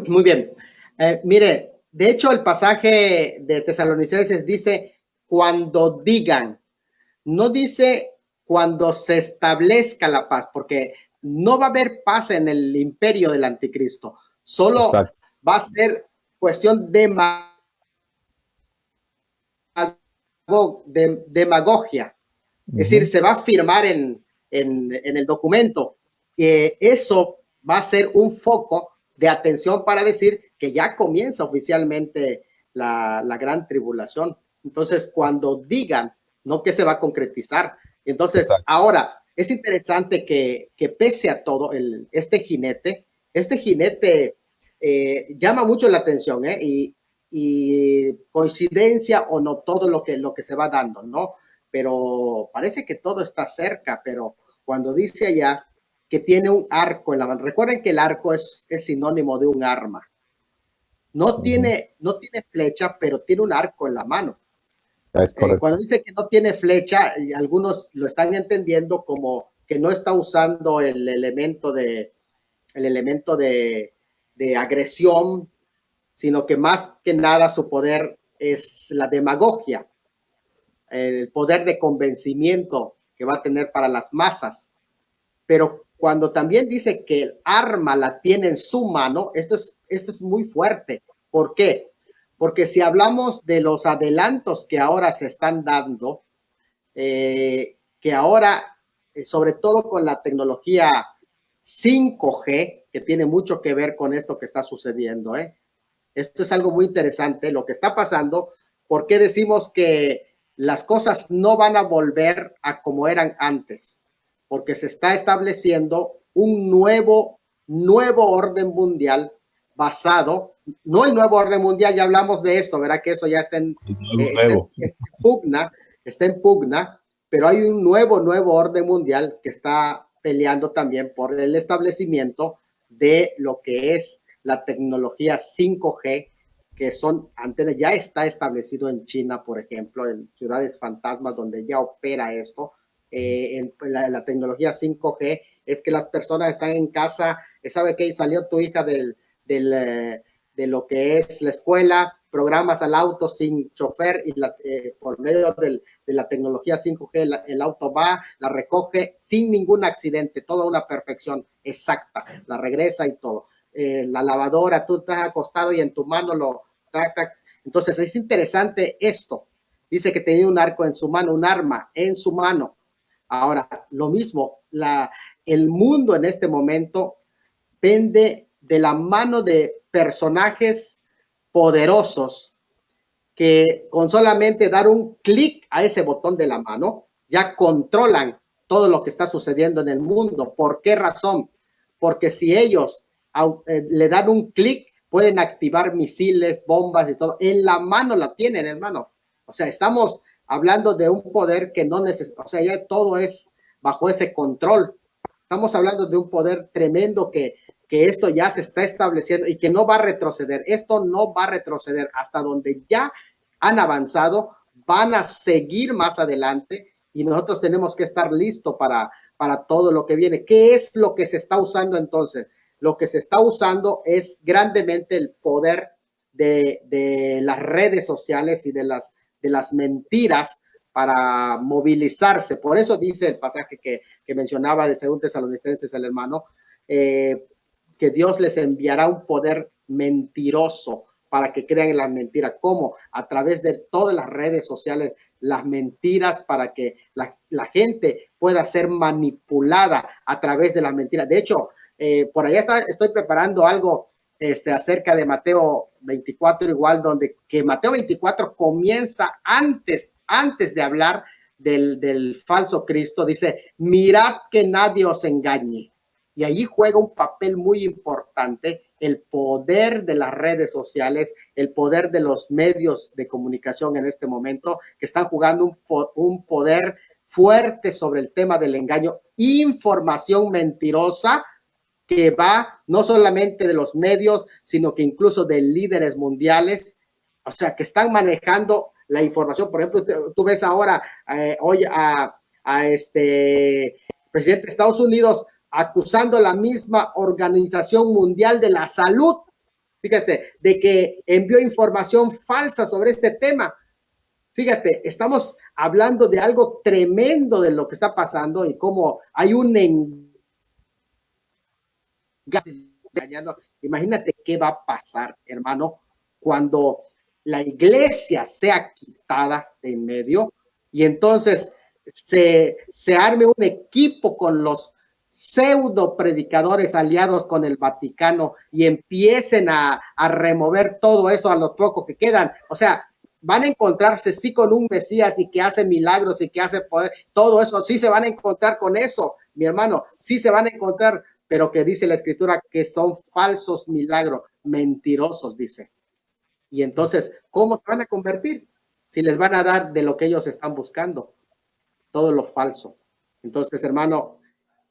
Muy bien. Mire, de hecho, el pasaje de Tesalonicenses dice cuando digan, no dice cuando se establezca la paz, porque no va a haber paz en el imperio del anticristo. Solo Exacto. Va a ser cuestión de demagogia. Es decir, se va a firmar en el documento. Eso va a ser un foco de atención para decir que ya comienza oficialmente la gran tribulación. Entonces, cuando digan, no que se va a concretizar. Entonces, Exacto. Ahora, es interesante que pese a todo, este jinete llama mucho la atención, y coincidencia o no, todo lo que se va dando, ¿no? Pero parece que todo está cerca, pero cuando dice allá que tiene un arco en la mano. Recuerden que el arco es sinónimo de un arma. No tiene flecha, pero tiene un arco en la mano. Cuando dice que no tiene flecha, algunos lo están entendiendo como que no está usando el elemento de agresión, sino que más que nada su poder es la demagogia, el poder de convencimiento que va a tener para las masas. Pero cuando también dice que el arma la tiene en su mano, esto es muy fuerte. ¿Por qué? Porque si hablamos de los adelantos que ahora se están dando, que ahora, sobre todo con la tecnología 5G, que tiene mucho que ver con esto que está sucediendo, esto es algo muy interesante, lo que está pasando. ¿Por qué decimos que las cosas no van a volver a como eran antes? Porque se está estableciendo un nuevo orden mundial basado, no el nuevo orden mundial, ya hablamos de eso, ¿verdad? Que eso ya está en pugna, pero hay un nuevo orden mundial que está peleando también por el establecimiento de lo que es la tecnología 5G, que son antenas, ya está establecido en China, por ejemplo, en ciudades fantasmas donde ya opera esto. En la tecnología 5G es que las personas están en casa, ¿sabe qué? Salió tu hija de lo que es la escuela, programas al auto sin chofer y por medio de la tecnología 5G el auto va, la recoge sin ningún accidente, toda una perfección exacta, la regresa y todo. La lavadora, tú estás acostado y en tu mano lo trata. Entonces es interesante esto. Dice que tenía un arco en su mano, un arma en su mano. Ahora, lo mismo, el mundo en este momento pende de la mano de personajes poderosos que con solamente dar un clic a ese botón de la mano, ya controlan todo lo que está sucediendo en el mundo. ¿Por qué razón? Porque si ellos le dan un clic, pueden activar misiles, bombas y todo. En la mano la tienen, hermano. O sea, estamos hablando de un poder que no necesita, o sea, ya todo es bajo ese control. Estamos hablando de un poder tremendo que esto ya se está estableciendo y que no va a retroceder. Esto no va a retroceder hasta donde ya han avanzado, van a seguir más adelante y nosotros tenemos que estar listos para todo lo que viene. ¿Qué es lo que se está usando entonces? Lo que se está usando es grandemente el poder de las redes sociales y de las mentiras para movilizarse. Por eso dice el pasaje que mencionaba de 2 Tesalonicenses el hermano, que Dios les enviará un poder mentiroso para que crean en las mentiras. ¿Cómo? A través de todas las redes sociales, las mentiras para que la gente pueda ser manipulada a través de las mentiras. De hecho, por allá estoy preparando algo acerca de Mateo 24 igual, donde que Mateo 24 comienza antes de hablar del falso Cristo, dice, mirad que nadie os engañe. Y allí juega un papel muy importante el poder de las redes sociales, el poder de los medios de comunicación en este momento, que están jugando un poder fuerte sobre el tema del engaño, información mentirosa que va no solamente de los medios, sino que incluso de líderes mundiales, o sea, que están manejando la información. Por ejemplo, tú ves ahora hoy a presidente de Estados Unidos acusando la misma Organización Mundial de la Salud, fíjate, de que envió información falsa sobre este tema. Fíjate, estamos hablando de algo tremendo de lo que está pasando y cómo hay un engañando. Imagínate qué va a pasar, hermano, cuando la iglesia sea quitada de en medio y entonces se arme un equipo con los pseudo predicadores aliados con el Vaticano y empiecen a remover todo eso a los pocos que quedan. O sea, van a encontrarse sí con un Mesías y que hace milagros y que hace poder, todo eso, sí se van a encontrar con eso, mi hermano, sí se van a encontrar, pero que dice la Escritura que son falsos milagros, mentirosos, dice. Y entonces, ¿cómo se van a convertir? Si les van a dar de lo que ellos están buscando, todo lo falso. Entonces, hermano,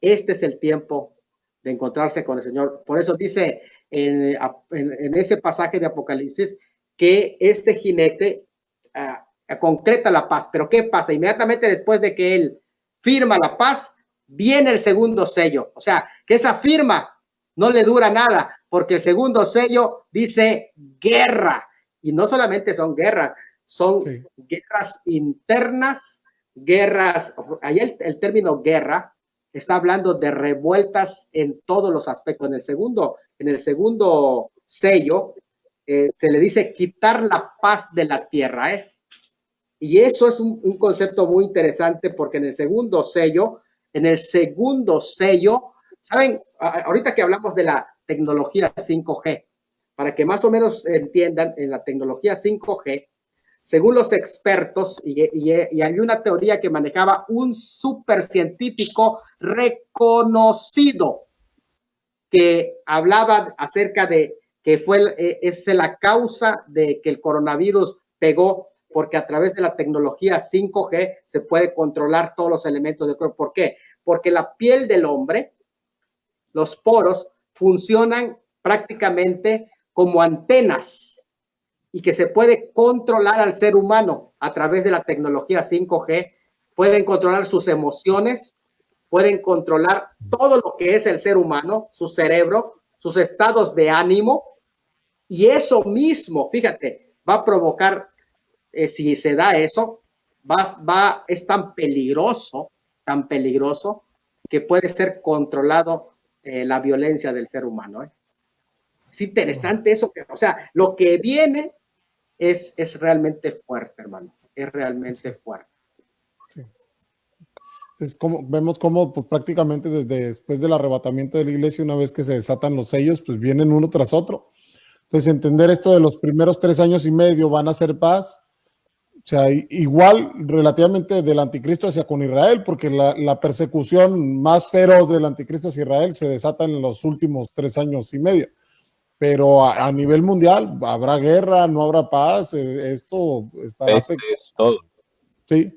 este es el tiempo de encontrarse con el Señor. Por eso dice en ese pasaje de Apocalipsis que este jinete concreta la paz. Pero ¿qué pasa? Inmediatamente después de que él firma la paz, viene el segundo sello. O sea, que esa firma no le dura nada, porque el segundo sello dice guerra. Y no solamente son guerras, son guerras internas, guerras, ahí el término guerra está hablando de revueltas en todos los aspectos. En el segundo sello, se le dice quitar la paz de la tierra, Y eso es un concepto muy interesante porque en el segundo sello, ¿saben? Ahorita que hablamos de la tecnología 5G, para que más o menos entiendan, en la tecnología 5G, según los expertos, y hay una teoría que manejaba un supercientífico reconocido que hablaba acerca de que es la causa de que el coronavirus pegó, porque a través de la tecnología 5G se puede controlar todos los elementos del cuerpo. ¿Por qué? Porque la piel del hombre, los poros, funcionan prácticamente como antenas y que se puede controlar al ser humano a través de la tecnología 5G. Pueden controlar sus emociones, pueden controlar todo lo que es el ser humano, su cerebro, sus estados de ánimo, y eso mismo, fíjate, va a provocar, si se da eso, es tan peligroso, que puede ser controlado la violencia del ser humano. Es interesante eso, o sea, lo que viene es realmente fuerte, hermano, es realmente fuerte. Sí. Es como, vemos cómo pues, prácticamente después del arrebatamiento de la iglesia, una vez que se desatan los sellos, pues vienen uno tras otro. Entonces, entender esto de los primeros 3 años y medio van a ser paz, o sea, igual relativamente del anticristo hacia con Israel, porque la persecución más feroz del anticristo hacia Israel se desata en los últimos 3 años y medio. Pero a nivel mundial habrá guerra, no habrá paz, esto estará... Es todo. Sí.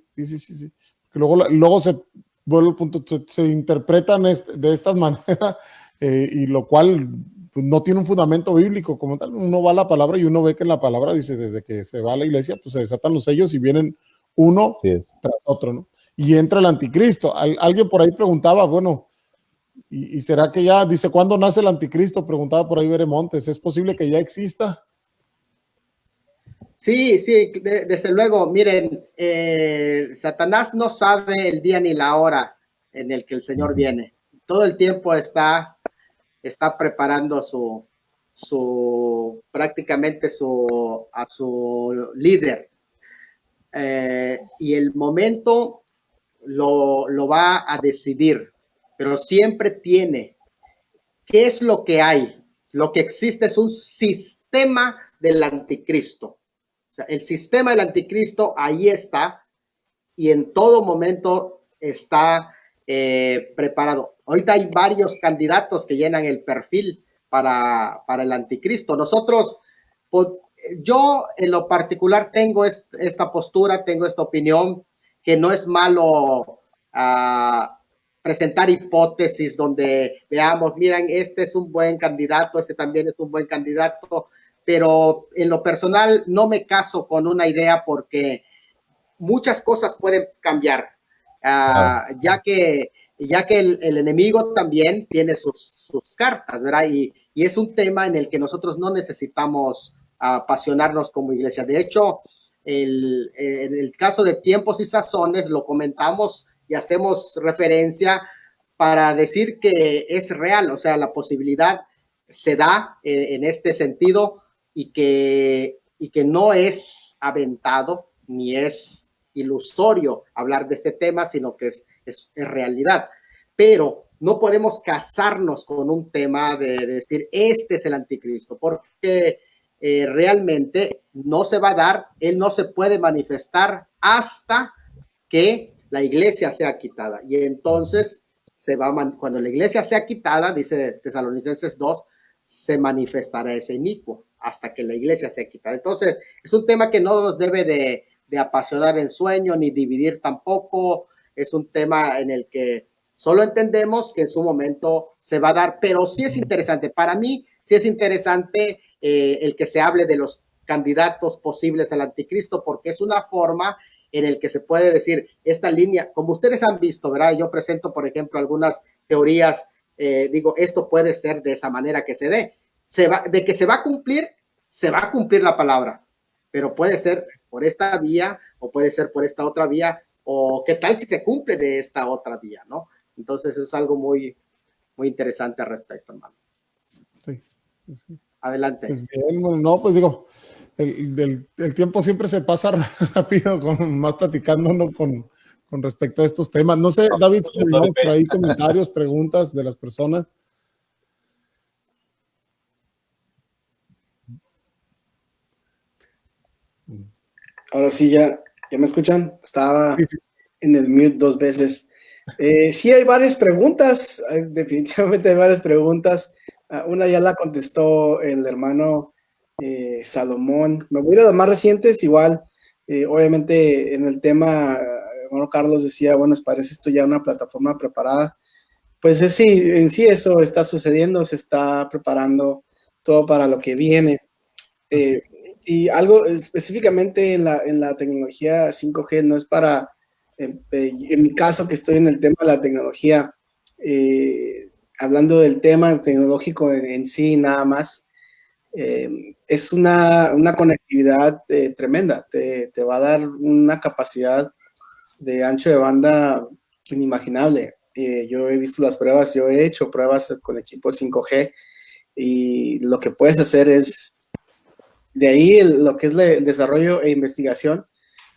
Luego se vuelve el punto, se interpretan de estas maneras, y lo cual pues, no tiene un fundamento bíblico como tal. Uno va a la palabra y uno ve que en la palabra dice, desde que se va a la iglesia, pues se desatan los sellos y vienen uno tras otro, ¿no? Y entra el anticristo. Alguien por ahí preguntaba, bueno, ¿y será que ya, dice, cuándo nace el anticristo? Preguntaba por ahí Veremontes, ¿es posible que ya exista? Sí, desde luego, miren, Satanás no sabe el día ni la hora en el que el Señor viene. Todo el tiempo está preparando prácticamente a su líder. Y el momento lo va a decidir, pero siempre tiene. ¿Qué es lo que hay? Lo que existe es un sistema del anticristo. O sea, el sistema del anticristo ahí está y en todo momento está preparado. Ahorita hay varios candidatos que llenan el perfil para el anticristo. Nosotros, yo en lo particular tengo esta postura, tengo esta opinión, que no es malo presentar hipótesis donde veamos, miren, este es un buen candidato, este también es un buen candidato, pero en lo personal no me caso con una idea porque muchas cosas pueden cambiar, ya que el enemigo también tiene sus cartas, ¿verdad? Y es un tema en el que nosotros no necesitamos apasionarnos como iglesia. De hecho, en el caso de Tiempos y Sazones lo comentamos y hacemos referencia para decir que es real, o sea, la posibilidad se da en este sentido, y que no es aventado ni es ilusorio hablar de este tema, sino que es realidad. Pero no podemos casarnos con un tema de decir, este es el anticristo, porque realmente no se va a dar, él no se puede manifestar hasta que la iglesia sea quitada. Y entonces cuando la iglesia sea quitada, dice Tesalonicenses 2, se manifestará ese inicuo hasta que la iglesia sea quitada. Entonces, es un tema que no nos debe de apasionar en sueño, ni dividir tampoco. Es un tema en el que solo entendemos que en su momento se va a dar, pero sí es interesante. Para mí, sí es interesante el que se hable de los candidatos posibles al anticristo, porque es una forma en el que se puede decir esta línea, como ustedes han visto, ¿verdad? Yo presento, por ejemplo, algunas teorías, digo, esto puede ser de esa manera que se dé. De que se va a cumplir la palabra, pero puede ser por esta vía o puede ser por esta otra vía, o qué tal si se cumple de esta otra vía, ¿no? Entonces es algo muy, muy interesante al respecto, hermano. Sí, sí. Adelante. Pues bien, bueno, no, pues digo, el tiempo siempre se pasa rápido con más platicando, ¿no? Con respecto a estos temas. No sé, David, si tenemos por ahí comentarios, preguntas de las personas. Ahora sí, ya me escuchan. Estaba Sí, sí. en el mute 2 veces. Sí, hay varias preguntas. Definitivamente hay varias preguntas. Una ya la contestó el hermano Salomón. Me voy a ir a las más recientes. Igual, obviamente, en el tema, hermano Carlos decía, bueno, parece esto ya una plataforma preparada. Pues sí, en sí eso está sucediendo, se está preparando todo para lo que viene. Y algo específicamente en la tecnología 5G no es para, en mi caso que estoy en el tema de la tecnología, hablando del tema tecnológico en sí nada más, es una conectividad tremenda, te va a dar una capacidad de ancho de banda inimaginable. Yo he visto las pruebas, yo he hecho pruebas con equipos 5G y lo que puedes hacer es de ahí lo que es el desarrollo e investigación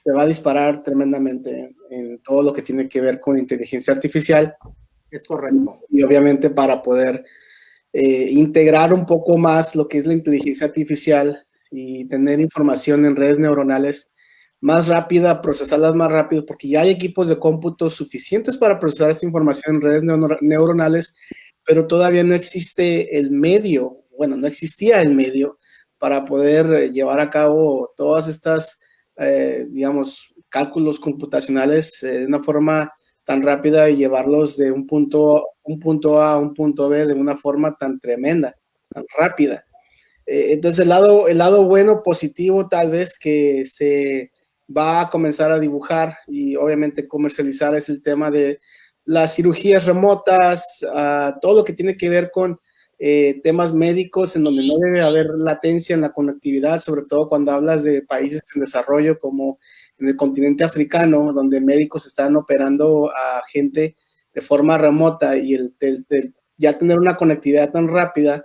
te va a disparar tremendamente en todo lo que tiene que ver con inteligencia artificial. Es correcto. Y obviamente para poder integrar un poco más lo que es la inteligencia artificial y tener información en redes neuronales más rápida, procesarlas más rápido, porque ya hay equipos de cómputo suficientes para procesar esta información en redes neuronales, pero todavía no existe el medio, bueno, no existía el medio para poder llevar a cabo todas estas, digamos, cálculos computacionales de una forma tan rápida y llevarlos de un punto A a un punto B de una forma tan tremenda, tan rápida. Entonces el lado bueno, positivo tal vez que se va a comenzar a dibujar y obviamente comercializar es el tema de las cirugías remotas, todo lo que tiene que ver con temas médicos en donde no debe haber latencia en la conectividad, sobre todo cuando hablas de países en desarrollo como en el continente africano, donde médicos están operando a gente de forma remota y ya tener una conectividad tan rápida,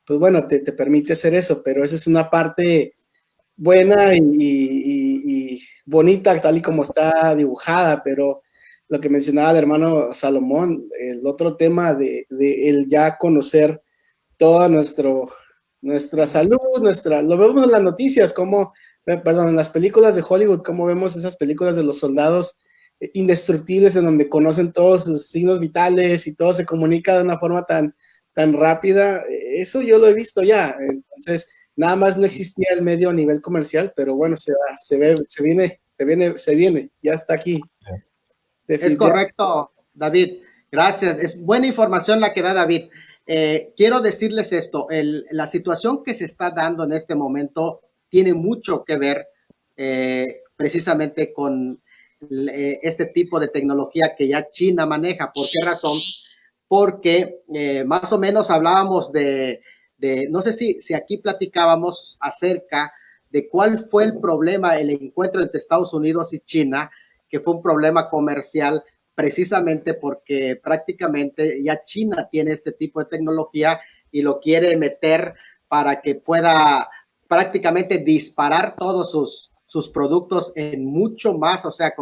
pues bueno, te permite hacer eso, pero esa es una parte buena y bonita tal y como está dibujada, pero lo que mencionaba el hermano Salomón, el otro tema de el ya conocer toda nuestra salud, lo vemos en las noticias, en las películas de Hollywood, cómo vemos esas películas de los soldados indestructibles en donde conocen todos sus signos vitales y todo se comunica de una forma tan rápida. Eso yo lo he visto ya. Entonces, nada más no existía el medio a nivel comercial, pero bueno, se viene, ya está aquí. Es correcto, David. Gracias. Es buena información la que da David. Quiero decirles esto, la situación que se está dando en este momento tiene mucho que ver precisamente con este tipo de tecnología que ya China maneja. ¿Por qué razón? Porque más o menos hablábamos no sé si aquí platicábamos acerca de cuál fue el problema, el encuentro entre Estados Unidos y China, que fue un problema comercial precisamente porque prácticamente ya China tiene este tipo de tecnología y lo quiere meter para que pueda prácticamente disparar todos sus productos en mucho más, o sea,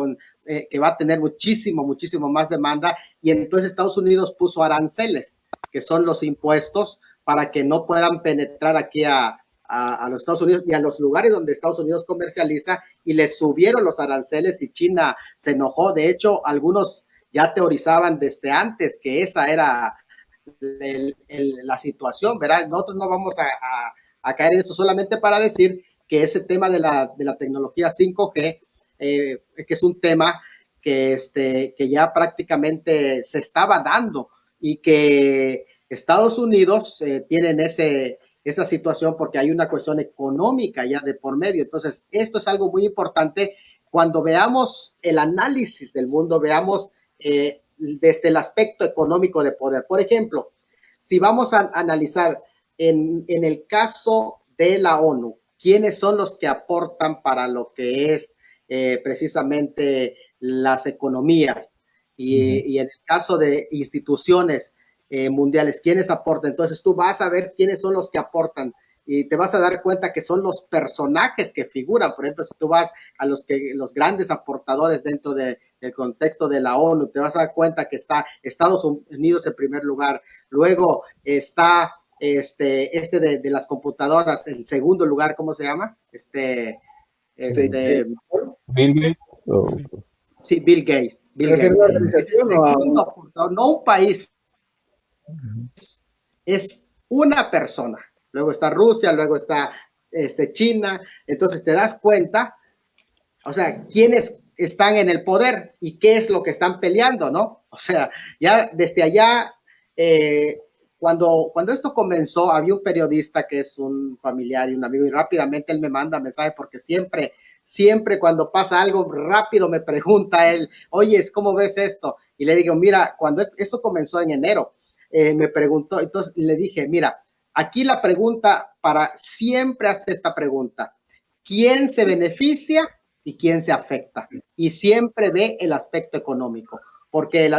que va a tener muchísimo más demanda, y entonces Estados Unidos puso aranceles, que son los impuestos, para que no puedan penetrar aquí a los Estados Unidos y a los lugares donde Estados Unidos comercializa, y les subieron los aranceles y China se enojó. De hecho, algunos ya teorizaban desde antes que esa era la situación, ¿verdad? Nosotros no vamos a caer en eso, solamente para decir que ese tema de la tecnología 5G, que es un tema que ya prácticamente se estaba dando y que Estados Unidos tienen esa situación porque hay una cuestión económica ya de por medio. Entonces, esto es algo muy importante. Cuando veamos el análisis del mundo, veamos desde el aspecto económico de poder. Por ejemplo, si vamos a analizar en el caso de la ONU, ¿quiénes son los que aportan para lo que es precisamente las economías? y en el caso de instituciones mundiales, ¿quiénes aportan? Entonces tú vas a ver quiénes son los que aportan y te vas a dar cuenta que son los personajes que figuran. Por ejemplo, si tú vas a los grandes aportadores dentro del contexto de la ONU, te vas a dar cuenta que está Estados Unidos en primer lugar, luego está de las computadoras en segundo lugar, ¿cómo se llama? Bill Gates. Sí, Bill Gates. Es el segundo aportador, no un país, es una persona. Luego está Rusia, luego está China. Entonces te das cuenta, o sea, quiénes están en el poder y qué es lo que están peleando, ¿no? O sea, ya desde allá, cuando esto comenzó, había un periodista que es un familiar y un amigo, y rápidamente él me manda mensaje porque siempre cuando pasa algo rápido me pregunta él, oye, ¿cómo ves esto? Y le digo, mira, cuando esto comenzó en enero, me preguntó, entonces le dije, mira, aquí la pregunta para siempre, hasta esta pregunta, ¿quién se beneficia y quién se afecta? Y siempre ve el aspecto económico, porque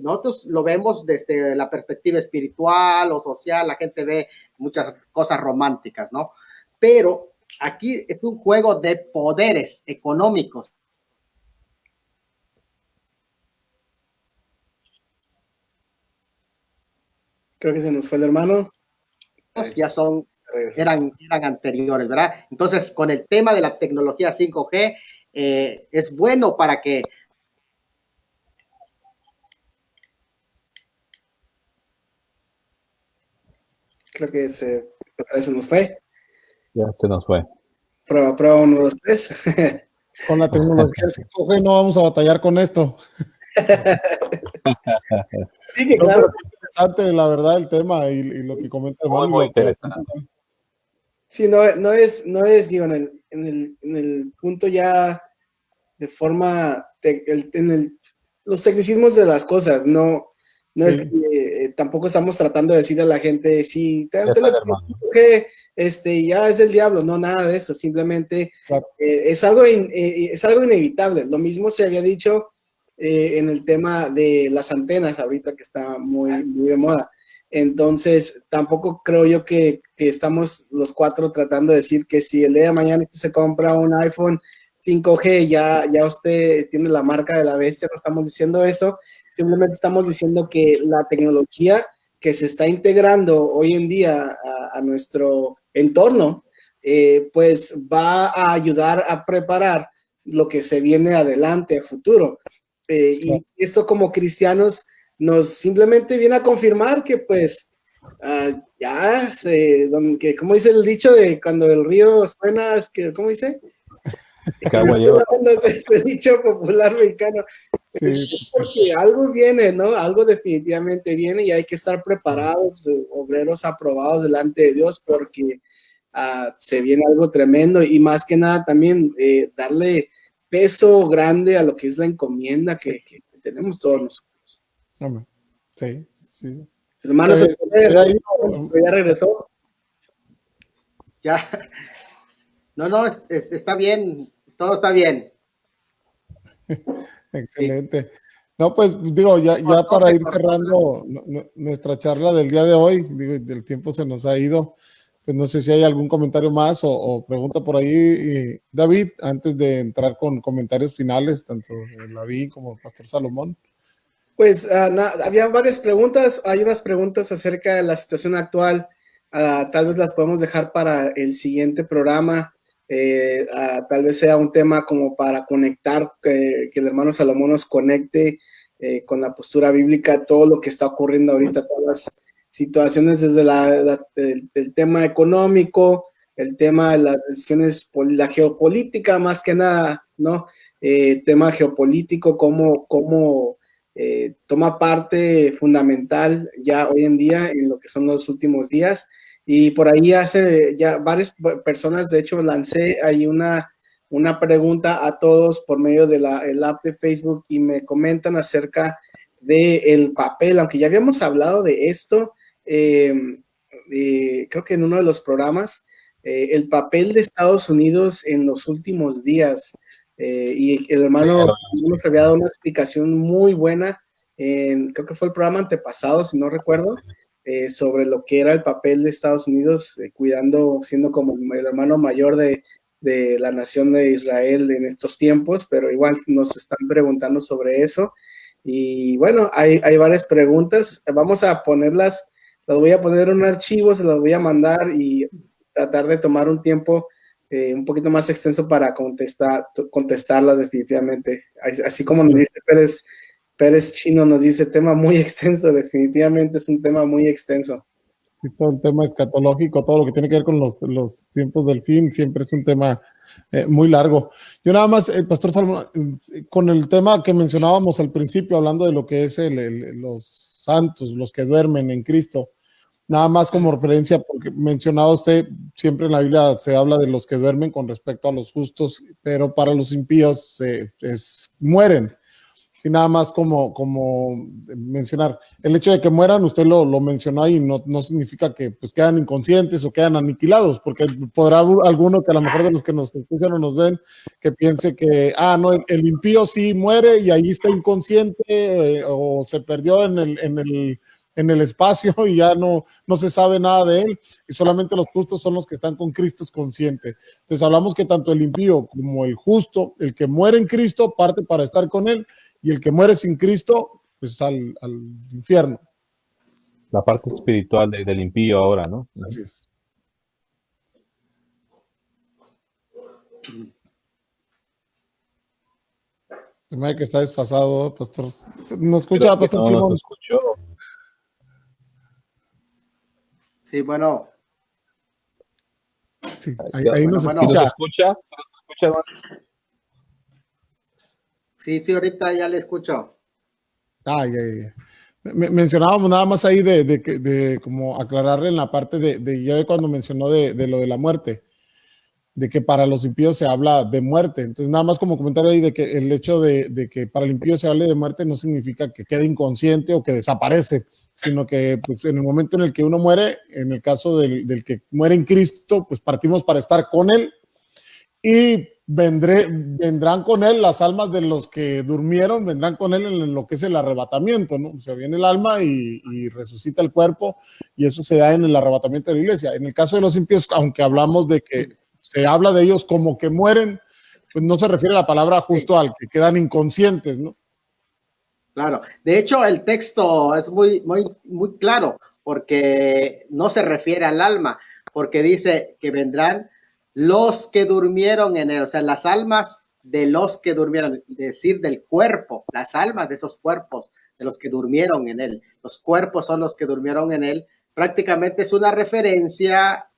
nosotros lo vemos desde la perspectiva espiritual o social, la gente ve muchas cosas románticas, ¿no? Pero aquí es un juego de poderes económicos. Creo que se nos fue el hermano. Ya eran anteriores, ¿verdad? Entonces, con el tema de la tecnología 5G, es bueno para que creo que se nos fue. Ya se nos fue. Prueba 1, 2, 3. Con la tecnología 5G no vamos a batallar con esto. Sí, que claro. Es interesante, la verdad, el tema y lo que comenta el hermano. Muy interesante. Sí, no es, digo, en el punto ya de forma, los tecnicismos de las cosas, no sí. Es que tampoco estamos tratando de decirle a la gente, si ya es el diablo, no, nada de eso, simplemente claro. Es algo inevitable. Lo mismo se había dicho en el tema de las antenas ahorita que está muy, muy de moda. Entonces, tampoco creo yo que estamos los cuatro tratando de decir que si el día de mañana usted se compra un iPhone 5G, ya usted tiene la marca de la bestia, no estamos diciendo eso, simplemente estamos diciendo que la tecnología que se está integrando hoy en día a nuestro entorno, pues va a ayudar a preparar lo que se viene adelante, a futuro. Y esto como cristianos nos simplemente viene a confirmar que pues como dice el dicho de cuando el río suena, ¿cómo dice? Este dicho popular mexicano. Sí. Es porque algo viene, ¿no? Algo definitivamente viene y hay que estar preparados, obreros aprobados delante de Dios porque se viene algo tremendo y más que nada también darle peso grande a lo que es la encomienda que tenemos todos nosotros. Sí, sí. Hermanos, ya regresó. Ya. No, está bien, todo está bien. Excelente. Sí. No, pues digo, ya para ir cerrando nuestra charla del día de hoy, digo, el tiempo se nos ha ido, pues no sé si hay algún comentario más o pregunta por ahí, David, antes de entrar con comentarios finales, tanto de David como el Pastor Salomón. Pues había varias preguntas, hay unas preguntas acerca de la situación actual, tal vez las podemos dejar para el siguiente programa. Tal vez sea un tema como para conectar, que el hermano Salomón nos conecte con la postura bíblica, todo lo que está ocurriendo ahorita, todas las situaciones desde el tema económico, el tema de las decisiones, la geopolítica más que nada, ¿no? Tema geopolítico, cómo toma parte fundamental ya hoy en día en lo que son los últimos días. Y por ahí hace ya varias personas, de hecho, lancé ahí una pregunta a todos por medio de el app de Facebook y me comentan acerca del papel, aunque ya habíamos hablado de esto, creo que en uno de los programas, el papel de Estados Unidos en los últimos días. Y el hermano nos había dado una explicación muy buena creo que fue el programa antepasado, si no recuerdo, sobre lo que era el papel de Estados Unidos cuidando, siendo como el hermano mayor de la nación de Israel en estos tiempos, pero igual nos están preguntando sobre eso. Y bueno, hay varias preguntas. Vamos a ponerlas, las voy a poner en un archivo, se las voy a mandar y tratar de tomar un tiempo un poquito más extenso para contestarlas definitivamente. Así como nos dice Pérez Chino, nos dice tema muy extenso, definitivamente es un tema muy extenso. Sí, todo el tema escatológico, todo lo que tiene que ver con los tiempos del fin, siempre es un tema muy largo. Yo nada más, Pastor Salomón, con el tema que mencionábamos al principio, hablando de lo que es los santos, los que duermen en Cristo, nada más como referencia, porque mencionaba usted, siempre en la Biblia se habla de los que duermen con respecto a los justos, pero para los impíos mueren. Y nada más como mencionar, el hecho de que mueran, usted lo mencionó ahí, no significa que pues quedan inconscientes o quedan aniquilados, porque podrá alguno que a lo mejor de los que nos escuchan o nos ven, que piense que, no, el impío sí muere y ahí está inconsciente o se perdió en el espacio y ya no se sabe nada de él, y solamente los justos son los que están con Cristo conscientes. Entonces hablamos que tanto el impío como el justo, el que muere en Cristo, parte para estar con él, y el que muere sin Cristo, pues al infierno. La parte espiritual del impío ahora, ¿no? Así es. Se me ve que está desfasado, Pastor. ¿No escucha, Pastor Simón? No escuchó. Sí, bueno. Sí, ahí nos escucha. ¿Escucha? Sí, ahorita ya le escucho. Ya. Mencionábamos nada más ahí de como aclararle en la parte ya cuando mencionó de lo de la muerte, de que para los impíos se habla de muerte. Entonces, nada más como comentario ahí de que el hecho de que para el impío se hable de muerte no significa que quede inconsciente o que desaparece, sino que pues, en el momento en el que uno muere, en el caso del que muere en Cristo, pues partimos para estar con él y vendrán con él las almas de los que durmieron, vendrán con él en lo que es el arrebatamiento, ¿no? O sea, viene el alma y resucita el cuerpo, y eso se da en el arrebatamiento de la iglesia. En el caso de los impíos, aunque hablamos de que se habla de ellos como que mueren, pues no se refiere a la palabra justo al que quedan inconscientes, ¿no? Claro. De hecho, el texto es muy, muy, muy claro, porque no se refiere al alma, porque dice que vendrán los que durmieron en él, o sea, las almas de los que durmieron, es decir, del cuerpo, las almas de esos cuerpos, de los que durmieron en él. Los cuerpos son los que durmieron en él. Prácticamente es una referencia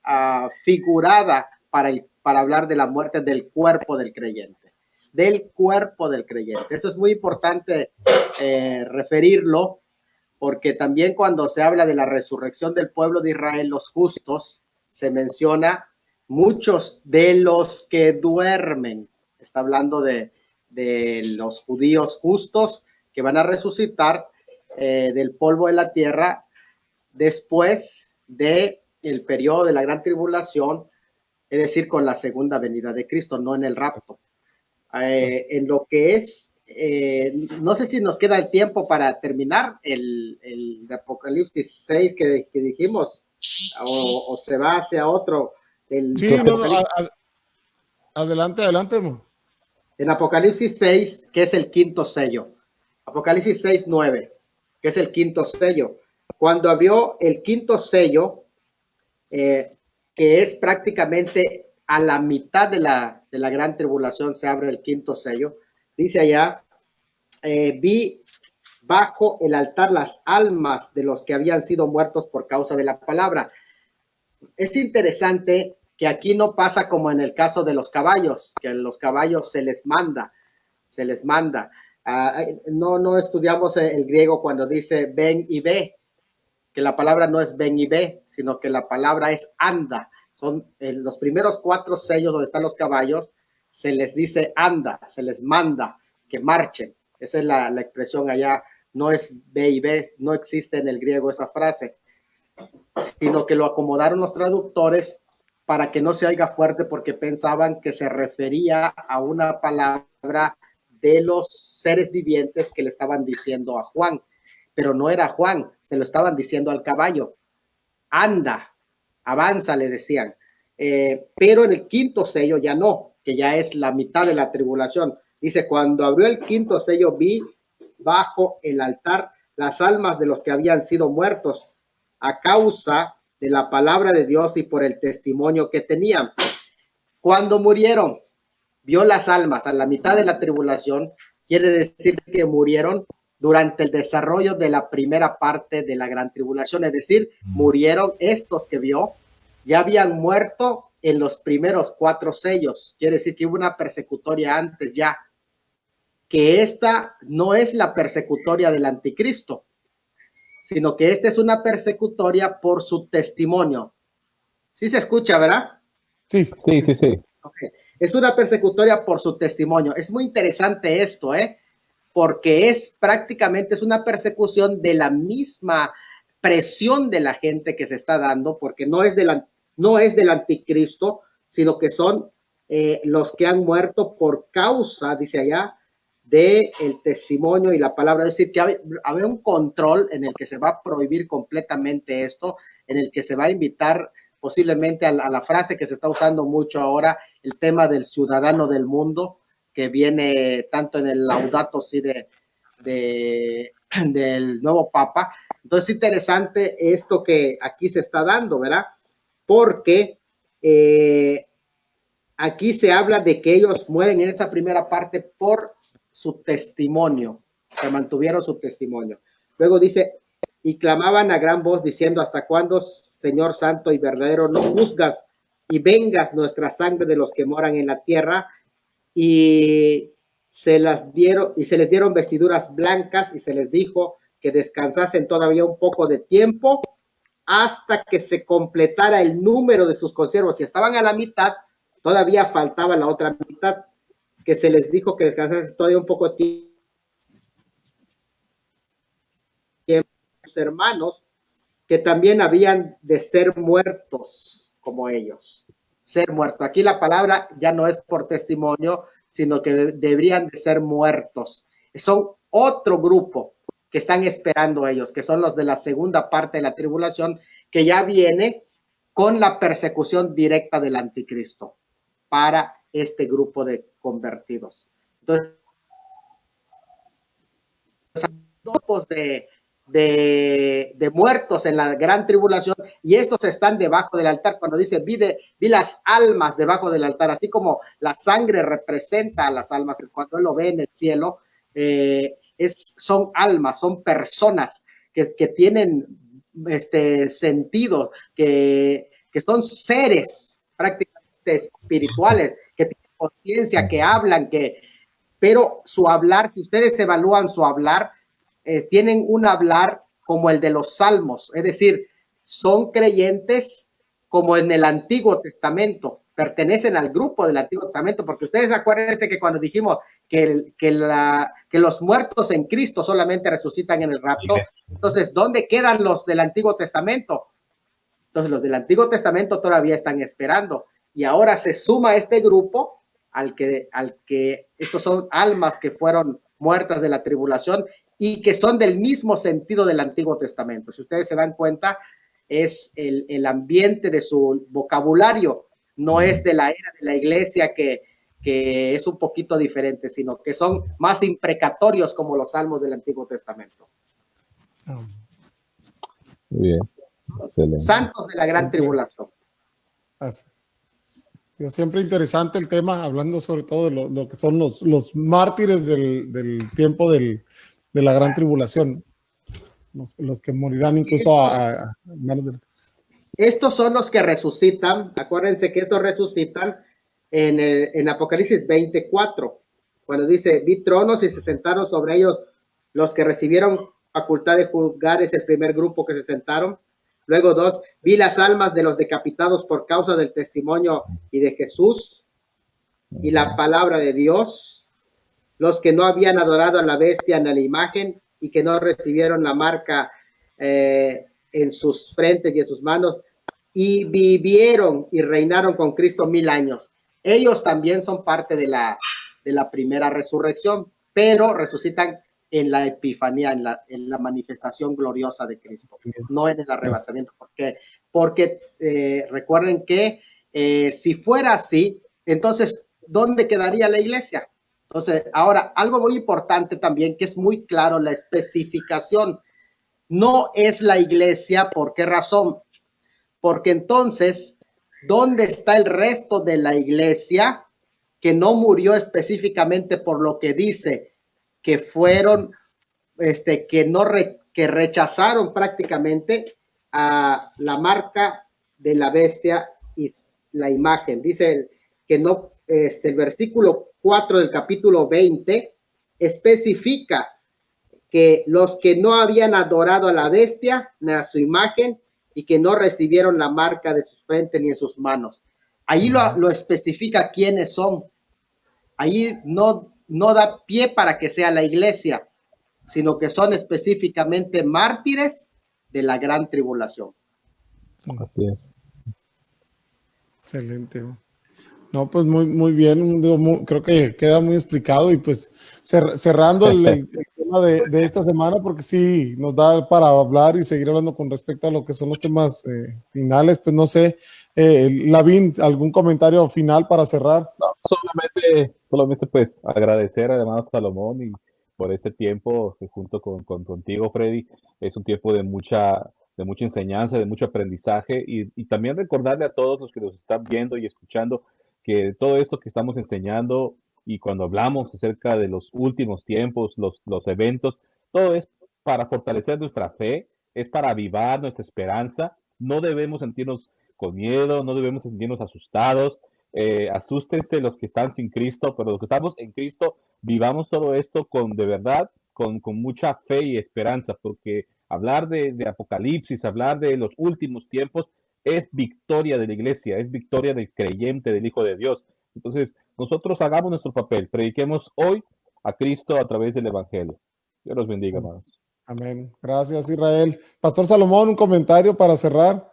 figurada para hablar de la muerte del cuerpo del creyente. Del cuerpo del creyente. Eso es muy importante referirlo, porque también cuando se habla de la resurrección del pueblo de Israel, los justos, se menciona muchos de los que duermen. Está hablando de los judíos justos que van a resucitar del polvo de la tierra después del periodo de la gran tribulación, es decir, con la segunda venida de Cristo, no en el rapto. En lo que es, no sé si nos queda el tiempo para terminar el de Apocalipsis 6 que dijimos, o se va hacia otro. Sí, adelante, hermano. En Apocalipsis 6, que es el quinto sello. Apocalipsis 6, 9, que es el quinto sello. Cuando abrió el quinto sello, que es prácticamente a la mitad de la gran tribulación, se abre el quinto sello. Dice allá, vi bajo el altar las almas de los que habían sido muertos por causa de la palabra. Es interesante que aquí no pasa como en el caso de los caballos, que a los caballos se les manda. No estudiamos el griego cuando dice ven y ve, que la palabra no es ven y ve, sino que la palabra es anda. Son los primeros 4 sellos donde están los caballos, se les dice anda, se les manda que marchen. Esa es la expresión allá, no es ve y ve, no existe en el griego esa frase, sino que lo acomodaron los traductores para que no se oiga fuerte, porque pensaban que se refería a una palabra de los seres vivientes que le estaban diciendo a Juan, pero no era Juan, se lo estaban diciendo al caballo. Anda, avanza, le decían. Pero en el quinto sello ya no, que ya es la mitad de la tribulación. Dice, cuando abrió el quinto sello, vi bajo el altar las almas de los que habían sido muertos a causa de la palabra de Dios y por el testimonio que tenían. Cuando murieron, vio las almas a la mitad de la tribulación, quiere decir que murieron durante el desarrollo de la primera parte de la gran tribulación, es decir, murieron estos que vio, ya habían muerto en los primeros 4 sellos, quiere decir que hubo una persecutoria antes ya, que esta no es la persecutoria del anticristo, sino que esta es una persecutoria por su testimonio. ¿Sí se escucha, verdad? Sí. Okay. Es una persecutoria por su testimonio. Es muy interesante esto, porque prácticamente es una persecución de la misma presión de la gente que se está dando, porque no es del anticristo, sino que son los que han muerto por causa, dice allá, del testimonio y la palabra. Es decir, que había un control en el que se va a prohibir completamente esto, en el que se va a invitar posiblemente a la frase que se está usando mucho ahora, el tema del ciudadano del mundo, que viene tanto en el Laudato Si del nuevo Papa. Entonces, es interesante esto que aquí se está dando, ¿verdad? Porque aquí se habla de que ellos mueren en esa primera parte por su testimonio, que mantuvieron su testimonio. Luego dice, y clamaban a gran voz diciendo, ¿hasta cuándo, Señor santo y verdadero, no juzgas y vengas nuestra sangre de los que moran en la tierra? Y se les dieron vestiduras blancas y se les dijo que descansasen todavía un poco de tiempo hasta que se completara el número de sus consiervos. Si estaban a la mitad, todavía faltaba la otra mitad, que se les dijo que descansasen todavía un poco de tiempo. Sus hermanos que también habían de ser muertos como ellos. Ser muertos. Aquí la palabra ya no es por testimonio, sino que deberían de ser muertos. Son otro grupo que están esperando ellos, que son los de la segunda parte de la tribulación, que ya viene con la persecución directa del anticristo para este grupo de convertidos. Entonces, grupos de muertos en la gran tribulación, y estos están debajo del altar. Cuando dice vi las almas debajo del altar, así como la sangre representa a las almas, cuando él lo ve en el cielo, son almas, son personas que tienen sentido, que son seres prácticamente espirituales, que tienen conciencia, que hablan, pero su hablar, si ustedes evalúan su hablar, tienen un hablar como el de los salmos, es decir, son creyentes como en el Antiguo Testamento, pertenecen al grupo del Antiguo Testamento, porque ustedes acuérdense que cuando dijimos que los muertos en Cristo solamente resucitan en el rapto, entonces, ¿dónde quedan los del Antiguo Testamento? Entonces, los del Antiguo Testamento todavía están esperando, y ahora se suma este grupo al que estos son almas que fueron muertas de la tribulación y que son del mismo sentido del Antiguo Testamento. Si ustedes se dan cuenta, es el ambiente de su vocabulario, no es de la era de la iglesia que es un poquito diferente, sino que son más imprecatorios como los salmos del Antiguo Testamento. Muy bien. Excelente. Santos de la gran tribulación. Siempre interesante el tema, hablando sobre todo de lo que son los mártires del tiempo de la gran tribulación, los que morirán incluso a manos de... Estos son los que resucitan. Acuérdense que estos resucitan en Apocalipsis 24, cuando dice, vi tronos y se sentaron sobre ellos los que recibieron facultad de juzgar, es el primer grupo que se sentaron. Luego 2, vi las almas de los decapitados por causa del testimonio y de Jesús y la palabra de Dios, los que no habían adorado a la bestia ni a la imagen y que no recibieron la marca en sus frentes y en sus manos, y vivieron y reinaron con Cristo 1000 años. Ellos también son parte de la de la primera resurrección, pero resucitan en la epifanía, en la manifestación gloriosa de Cristo, no en el arrebatamiento. Porque recuerden que si fuera así, entonces, ¿dónde quedaría la iglesia? Entonces, ahora, algo muy importante también, que es muy claro, la especificación. No es la iglesia, ¿por qué razón? Porque entonces, ¿dónde está el resto de la iglesia que no murió específicamente por lo que dice? Que fueron, que rechazaron prácticamente a la marca de la bestia y la imagen. Dice que no, el versículo 4 del capítulo 20 especifica que los que no habían adorado a la bestia ni a su imagen y que no recibieron la marca de su frente ni en sus manos. Ahí lo especifica quiénes son. Ahí no da pie para que sea la iglesia, sino que son específicamente mártires de la gran tribulación. Así es. Excelente. No, pues muy bien, creo que queda muy explicado y pues cerrando el tema de esta semana, porque sí nos da para hablar y seguir hablando con respecto a lo que son los temas finales, pues no sé, Lavín, ¿algún comentario final para cerrar? No, solamente pues agradecer además a Salomón y por este tiempo que junto contigo, Freddy, es un tiempo de mucha enseñanza, de mucho aprendizaje y también recordarle a todos los que nos están viendo y escuchando que todo esto que estamos enseñando y cuando hablamos acerca de los últimos tiempos, los eventos, todo es para fortalecer nuestra fe, es para avivar nuestra esperanza. No debemos sentirnos con miedo, no debemos sentirnos asustados. Asústense los que están sin Cristo, pero los que estamos en Cristo, vivamos todo esto de verdad, con mucha fe y esperanza, porque hablar de Apocalipsis, hablar de los últimos tiempos, es victoria de la iglesia, es victoria del creyente, del Hijo de Dios. Entonces, nosotros hagamos nuestro papel, prediquemos hoy a Cristo a través del Evangelio. Dios los bendiga, hermanos. Amén. Gracias, Israel. Pastor Salomón, un comentario para cerrar.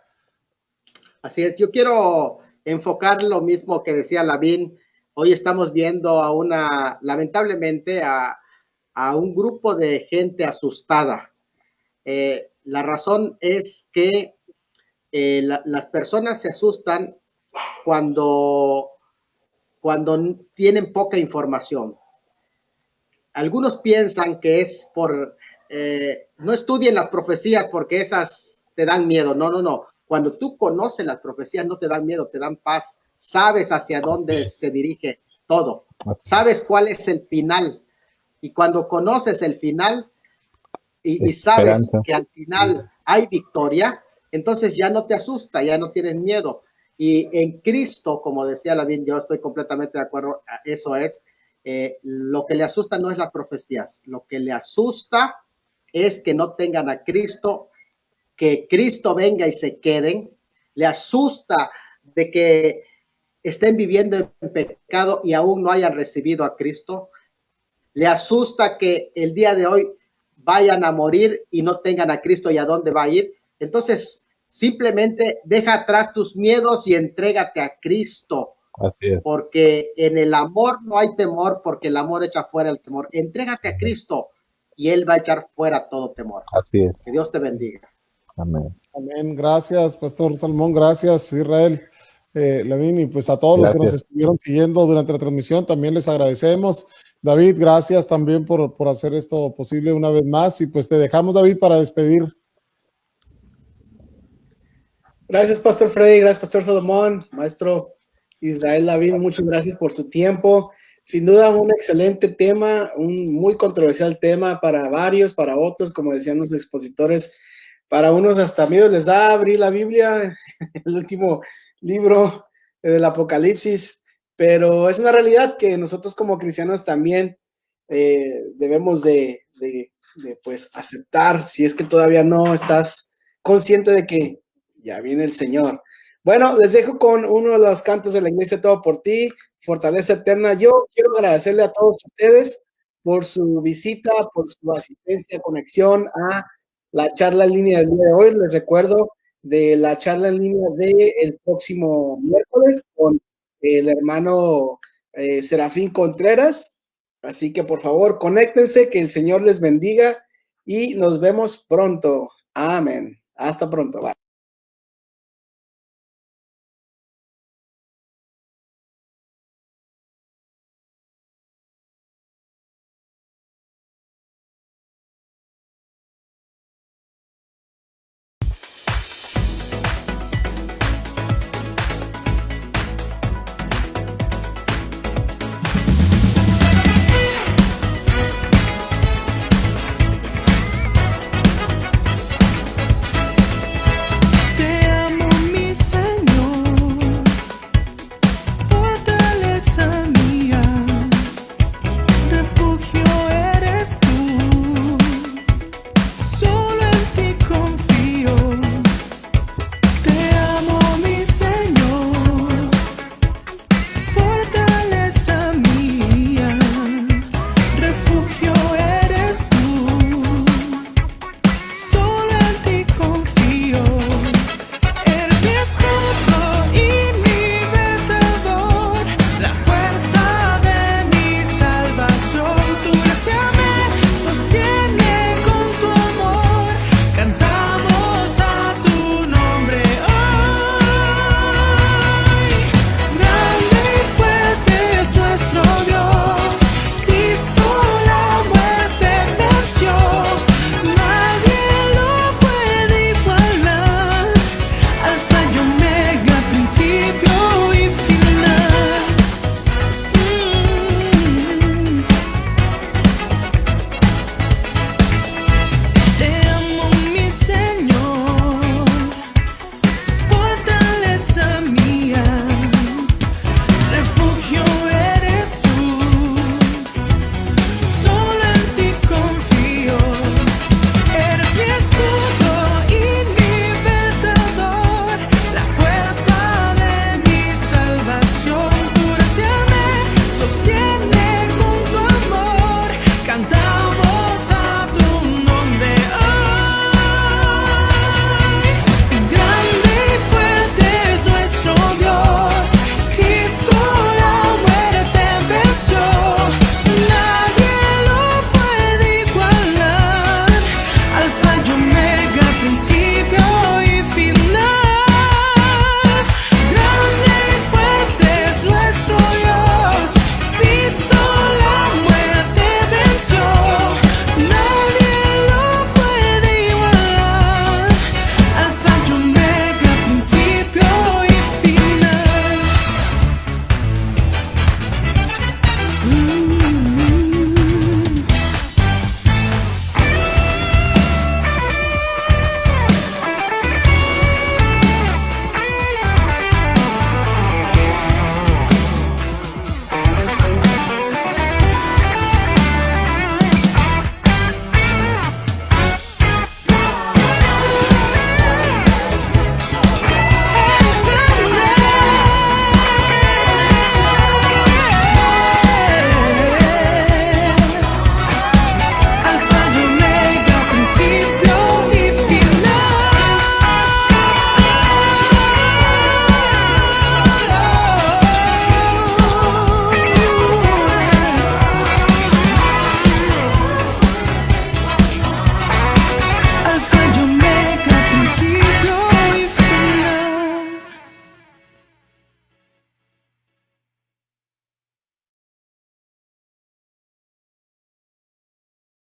Así es, yo quiero enfocar lo mismo que decía Lavín. Hoy estamos viendo lamentablemente, a un grupo de gente asustada. La razón es que las personas se asustan cuando tienen poca información. Algunos piensan que es no estudien las profecías porque esas te dan miedo. No. Cuando tú conoces las profecías no te dan miedo, te dan paz. Sabes hacia dónde se dirige todo. Sabes cuál es el final. Y cuando conoces el final y sabes que al final hay victoria, entonces ya no te asusta, ya no tienes miedo. Y en Cristo, como decía Lavín, yo estoy completamente de acuerdo, eso es, lo que le asusta no es las profecías, lo que le asusta es que no tengan a Cristo, que Cristo venga y se queden, le asusta de que estén viviendo en pecado y aún no hayan recibido a Cristo, le asusta que el día de hoy vayan a morir y no tengan a Cristo y a dónde va a ir. Entonces, simplemente deja atrás tus miedos y entrégate a Cristo. Así es. Porque en el amor no hay temor, porque el amor echa fuera el temor. Entrégate a Cristo y Él va a echar fuera todo temor. Así es. Que Dios te bendiga. Amén. Amén. Gracias, Pastor Salomón. Gracias, Israel. Lavín, y pues a todos los que nos estuvieron siguiendo durante la transmisión, también les agradecemos. David, gracias también por hacer esto posible una vez más. Y pues te dejamos, David, para despedir. Gracias, Pastor Freddy. Gracias, Pastor Salomón. Maestro Israel Lavín, muchas gracias por su tiempo. Sin duda, un excelente tema, un muy controversial tema para varios, para otros, como decían los expositores. Para unos hasta miedo les da abrir la Biblia, el último libro del Apocalipsis, pero es una realidad que nosotros como cristianos también debemos de pues aceptar, si es que todavía no estás consciente de que ya viene el Señor. Bueno, les dejo con uno de los cantos de la iglesia, Todo por Ti, Fortaleza Eterna. Yo quiero agradecerle a todos ustedes por su visita, por su asistencia, conexión a la charla en línea del día de hoy. Les recuerdo de la charla en línea del próximo miércoles con el hermano Serafín Contreras. Así que por favor, conéctense, que el Señor les bendiga y nos vemos pronto. Amén. Hasta pronto. Bye.